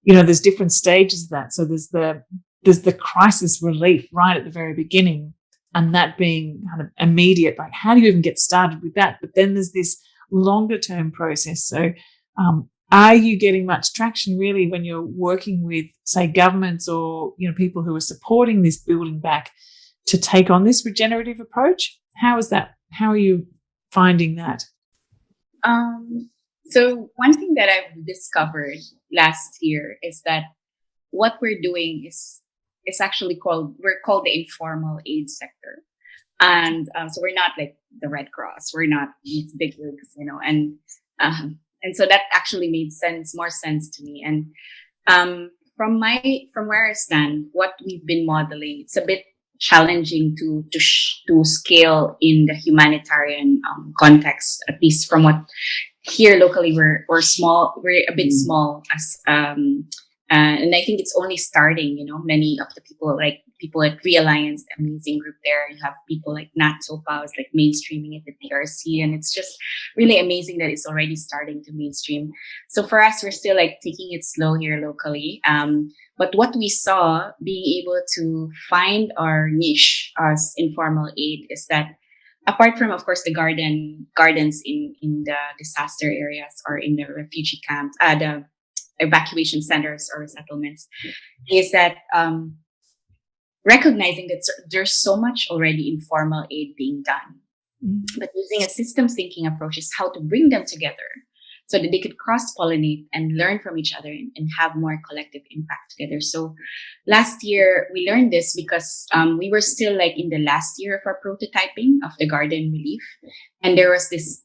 S1: there's different stages of that. So there's the crisis relief right at the very beginning, and that being kind of immediate, like how do you even get started with that? But then there's this longer term process. So are you getting much traction really when you're working with, say, governments or people who are supporting this building back to take on this regenerative approach? How is that? How are you finding that?
S2: So one thing that I've discovered last year is that what we're doing is actually we're called the Informal Aid Sector. And so we're not like the Red Cross. We're not these big wigs, and so that actually made more sense to me. And from where I stand, what we've been modeling, it's a bit challenging to scale in the humanitarian context, at least from what here locally we're small, we're a bit small as and I think it's only starting. Many of the people at Realliance, the amazing group there. You have people like Nat Sopa is like mainstreaming it at TRC, and it's just really amazing that it's already starting to mainstream. So for us, we're still like taking it slow here locally. But what we saw, being able to find our niche as informal aid, is that apart from, of course, the gardens in the disaster areas or in the refugee camps, the evacuation centers or settlements, is that recognizing that there's so much already informal aid being done, but using a systems thinking approach is how to bring them together so that they could cross-pollinate and learn from each other and have more collective impact together. So last year, we learned this because we were still like in the last year of our prototyping of the garden relief. And there was this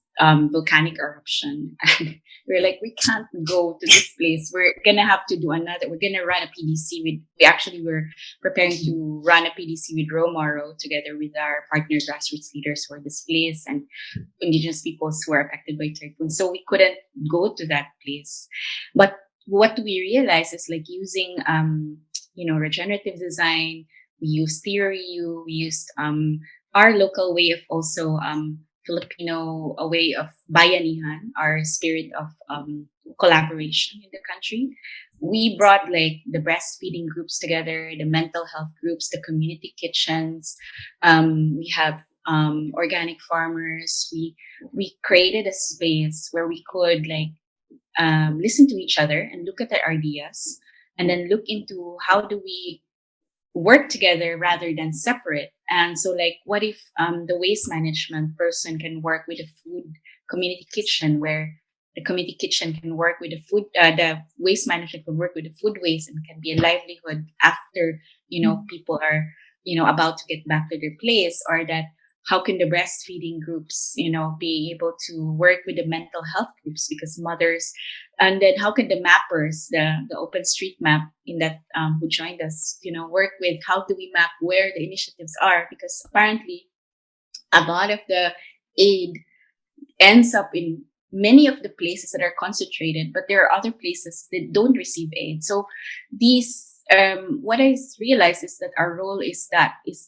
S2: volcanic eruption. And we're like, we can't go to this place. We're going to have to do another. We're going to run a PDC we actually were preparing to run a PDC with Romaro together with our partner grassroots leaders who are displaced and indigenous peoples who are affected by typhoon. So we couldn't go to that place. But what we realized is like using, regenerative design, we used theory, we used our local way of also Filipino, a way of bayanihan, our spirit of collaboration in the country. We brought like the breastfeeding groups together, the mental health groups, the community kitchens. We have organic farmers. We created a space where we could like listen to each other and look at their ideas, and then look into how do we work together rather than separate. And so like, what if the waste management person can work with a food community kitchen, where the community kitchen can work with the food, the waste management can work with the food waste and can be a livelihood after, people are, about to get back to their place, or that how can the breastfeeding groups, be able to work with the mental health groups because mothers, and then how can the mappers, the open street map in that who joined us, work with how do we map where the initiatives are, because apparently a lot of the aid ends up in many of the places that are concentrated, but there are other places that don't receive aid. So these what I realized is that our role is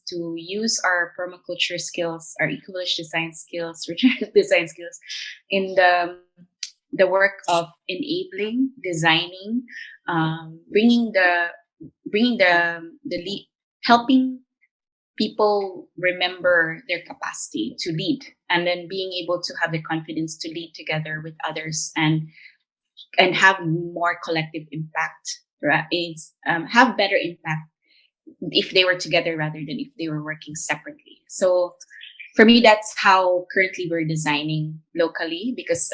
S2: to use our permaculture skills, our eco-village design skills, regenerative design skills in the work of enabling, designing, bringing the lead, helping people remember their capacity to lead, and then being able to have the confidence to lead together with others and have more collective impact. Have better impact if they were together rather than if they were working separately. So for me, that's how currently we're designing locally, because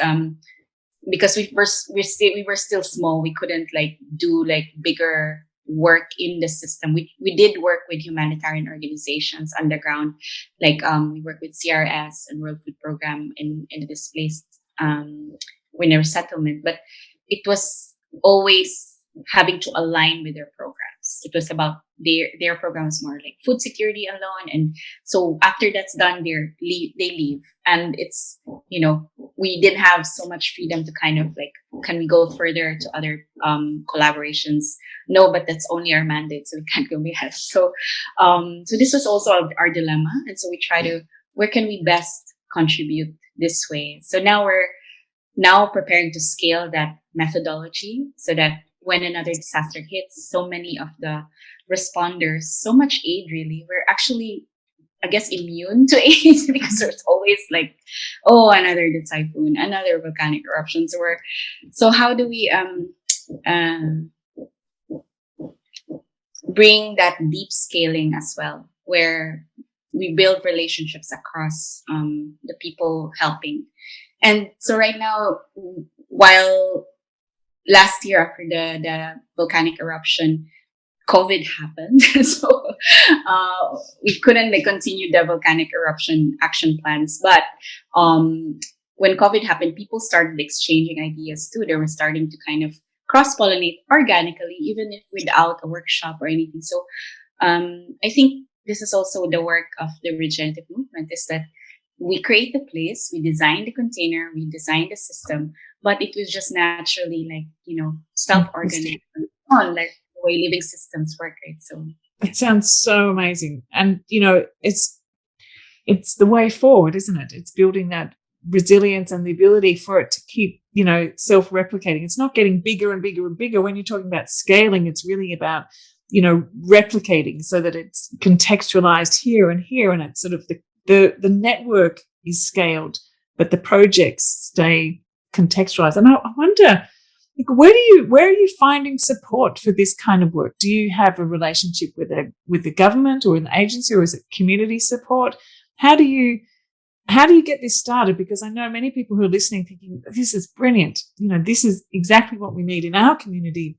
S2: we were still small. We couldn't like do like bigger work in the system. We did work with humanitarian organizations underground, like we work with CRS and World Food Program in the displaced winter settlement, but it was always having to align with their programs. It was about their programs more like food security alone, and so after that's done, they leave, and it's we didn't have so much freedom to kind of like, can we go further to other collaborations? No, but that's only our mandate, so we can't go beyond. So this was also our dilemma, and so we try to, where can we best contribute this way? So now we're preparing to scale that methodology so that when another disaster hits, so many of the responders, so much aid really, we're actually, I guess, immune to aid because there's always like, another typhoon, another volcanic eruption. So how do we bring that deep scaling as well, where we build relationships across the people helping. And so right now, while last year after the volcanic eruption, COVID happened. So we couldn't continue the volcanic eruption action plans. But when COVID happened, people started exchanging ideas too. They were starting to kind of cross-pollinate organically, even if without a workshop or anything. So I think this is also the work of the regenerative movement, is that we create the place, we design the container, we design the system, but it was just naturally self-organized on like the way living systems work, right? So
S1: it sounds so amazing. And, it's the way forward, isn't it? It's building that resilience and the ability for it to keep, self-replicating. It's not getting bigger and bigger and bigger. When you're talking about scaling, it's really about, replicating so that it's contextualized here and here. And it's sort of the network is scaled, but the projects stay contextualized. And I wonder, where are you finding support for this kind of work? Do you have a relationship with the government or an agency, or is it community support? How do you get this started? Because I know many people who are listening thinking, this is brilliant. This is exactly what we need in our community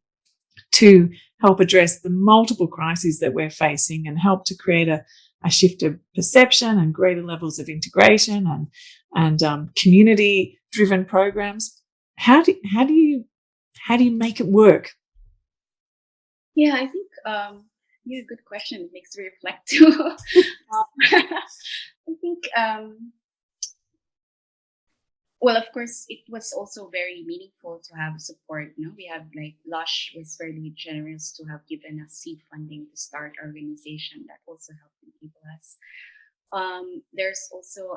S1: to help address the multiple crises that we're facing and help to create a shift of perception and greater levels of integration and community-driven programs. How do you make it work?
S2: Yeah, I think good question. It makes me reflect too. I think well, of course, it was also very meaningful to have support. We have like Lush was very generous to have given us seed funding to start our organization. That also helped enable us. There's also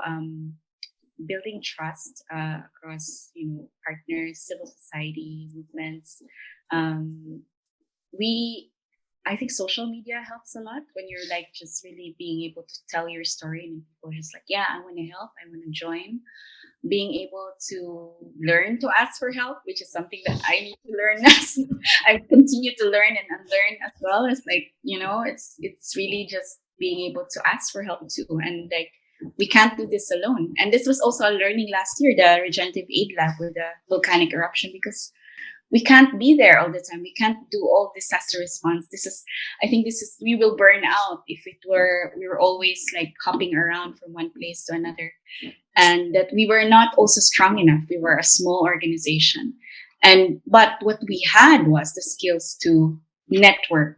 S2: building trust across partners, civil society movements. I think social media helps a lot when you're like just really being able to tell your story and people are just like, yeah, I want to help, I want to join. Being able to learn to ask for help, which is something that I need to learn as I continue to learn and unlearn as well. It's like, it's really just being able to ask for help too. And like, we can't do this alone. And this was also a learning last year, the Regenerative Aid Lab with the volcanic eruption, because we can't be there all the time. We can't do all disaster response. We will burn out if we were always like hopping around from one place to another, and that we were not also strong enough. We were a small organization, but what we had was the skills to network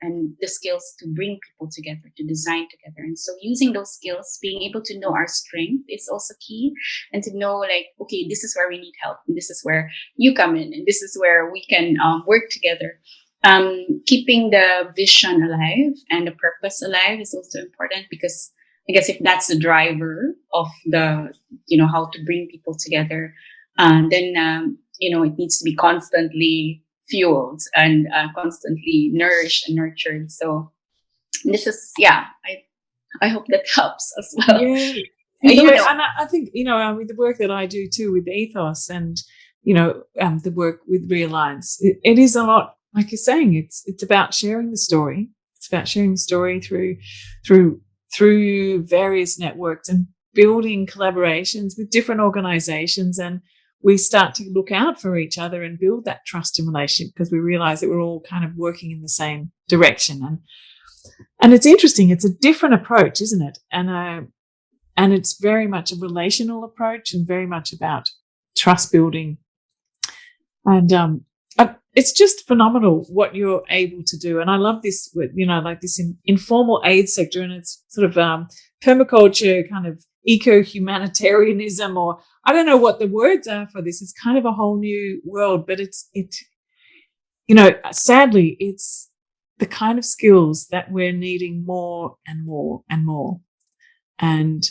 S2: and the skills to bring people together, to design together. And so using those skills, being able to know our strength is also key, and to know like, okay, this is where we need help, and this is where you come in, and this is where we can work together. Keeping the vision alive and the purpose alive is also important, because I guess if that's the driver of the, how to bring people together, then, it needs to be constantly fueled and constantly nourished and nurtured. So this is, I hope that helps as well.
S1: Yeah, and I think, with the work that I do too with Ethos and, the work with Realigns, it is a lot, like you're saying, it's about sharing the story. It's about sharing the story through various networks and building collaborations with different organizations, and we start to look out for each other and build that trust and relationship, because we realize that we're all kind of working in the same direction. And it's interesting. It's a different approach, isn't it? And it's very much a relational approach and very much about trust building. And it's just phenomenal what you're able to do. And I love this, like this informal aid sector, and it's sort of permaculture, kind of eco-humanitarianism, or I don't know what the words are for this. It's kind of a whole new world, but sadly, it's the kind of skills that we're needing more and more and more. And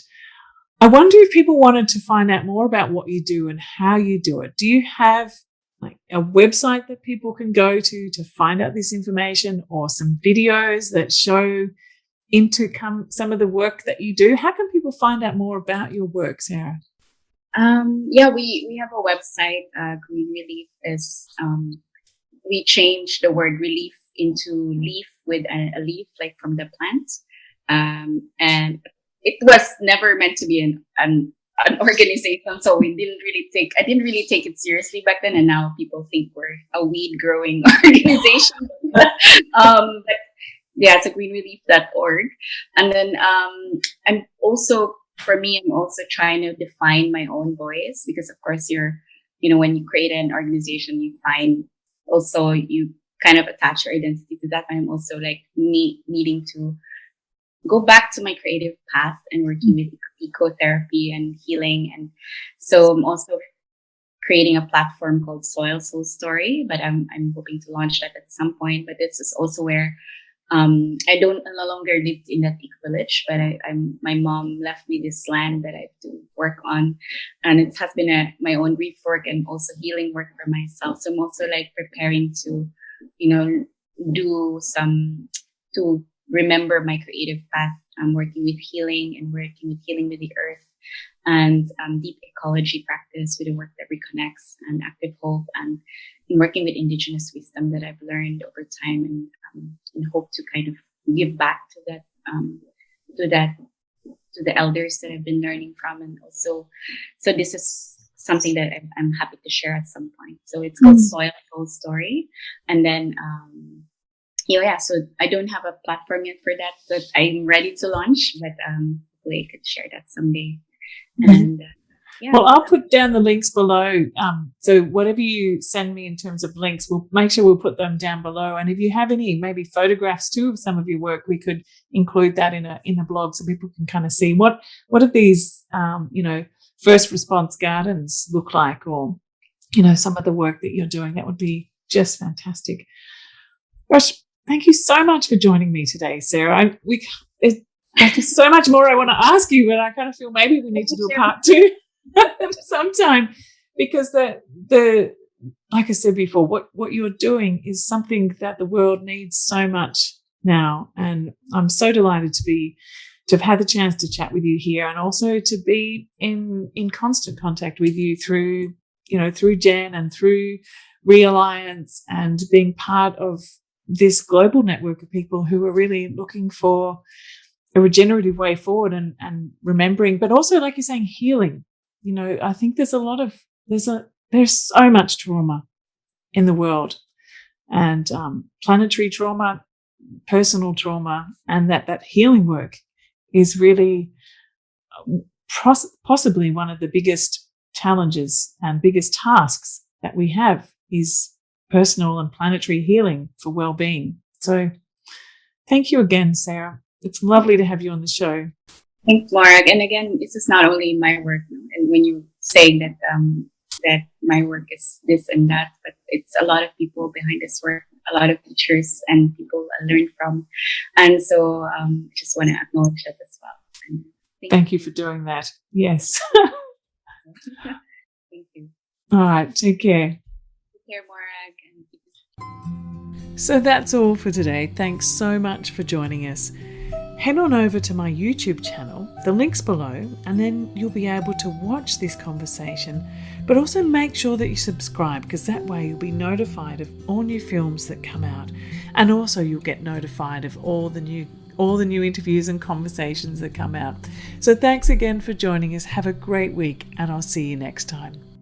S1: I wonder if people wanted to find out more about what you do and how you do it. Do you have like a website that people can go to find out this information, or some videos that show some of the work that you do? How can people find out more about your work, Sarah?
S2: We have a website. Green Relief is we changed the word relief into leaf with a leaf like from the plant. And it was never meant to be an organization, so I didn't really take it seriously back then. And now people think we're a weed growing organization. But yeah, it's greenrelief.org. And then I'm also trying to define my own voice, because of course when you create an organization, you find also you kind of attach your identity to that. I'm also like needing to go back to my creative path and working with ecotherapy and healing. And so I'm also creating a platform called Soil Soul Story, but I'm hoping to launch that at some point. But this is also where I no longer live in that eco-village, but my mom left me this land that I have to work on, and it has been my own grief work and also healing work for myself. So I'm also like preparing to, to remember my creative path. I'm working with healing with the earth, and deep ecology practice with the work that reconnects, and active hope, and working with indigenous wisdom that I've learned over time, and hope to kind of give back to the elders that I've been learning from. And also, so this is something that I'm happy to share at some point. So it's called Soil Soul Story. And then, so I don't have a platform yet for that, but I'm ready to launch, but hopefully I could share that someday. And
S1: well, I'll put down the links below. So whatever you send me in terms of links, we'll make sure we'll put them down below. And if you have any maybe photographs too of some of your work, we could include that in a blog so people can kind of see what do these first response gardens look like, or some of the work that you're doing. That would be just fantastic. Gosh, thank you so much for joining me today, Sarah. There's so much more I want to ask you, but I kind of feel maybe we need to do a part 2 sometime, because the like I said before, what you're doing is something that the world needs so much now, and I'm so delighted to have had the chance to chat with you here, and also to be in constant contact with you through Jen and through Realliance, and being part of this global network of people who are really looking for a regenerative way forward, and remembering, but also, like you're saying, healing. I think there's so much trauma in the world, and planetary trauma, personal trauma, and that healing work is really possibly one of the biggest challenges and biggest tasks that we have, is personal and planetary healing for well-being. So thank you again, Sarah. It's lovely to have you on the show.
S2: Thanks, Morag. And again, this is not only my work, and when you say that that my work is this and that, but it's a lot of people behind this work, a lot of teachers and people I learn from. And so I just want to acknowledge that as well. And
S1: thank you for doing that. Yes.
S2: Thank you.
S1: All right. Take care.
S2: Take care, Morag.
S1: So that's all for today. Thanks so much for joining us. Head on over to my YouTube channel, the link's below, and then you'll be able to watch this conversation, but also make sure that you subscribe, because that way you'll be notified of all new films that come out, and also you'll get notified of all the new interviews and conversations that come out. So thanks again for joining us. Have a great week, and I'll see you next time.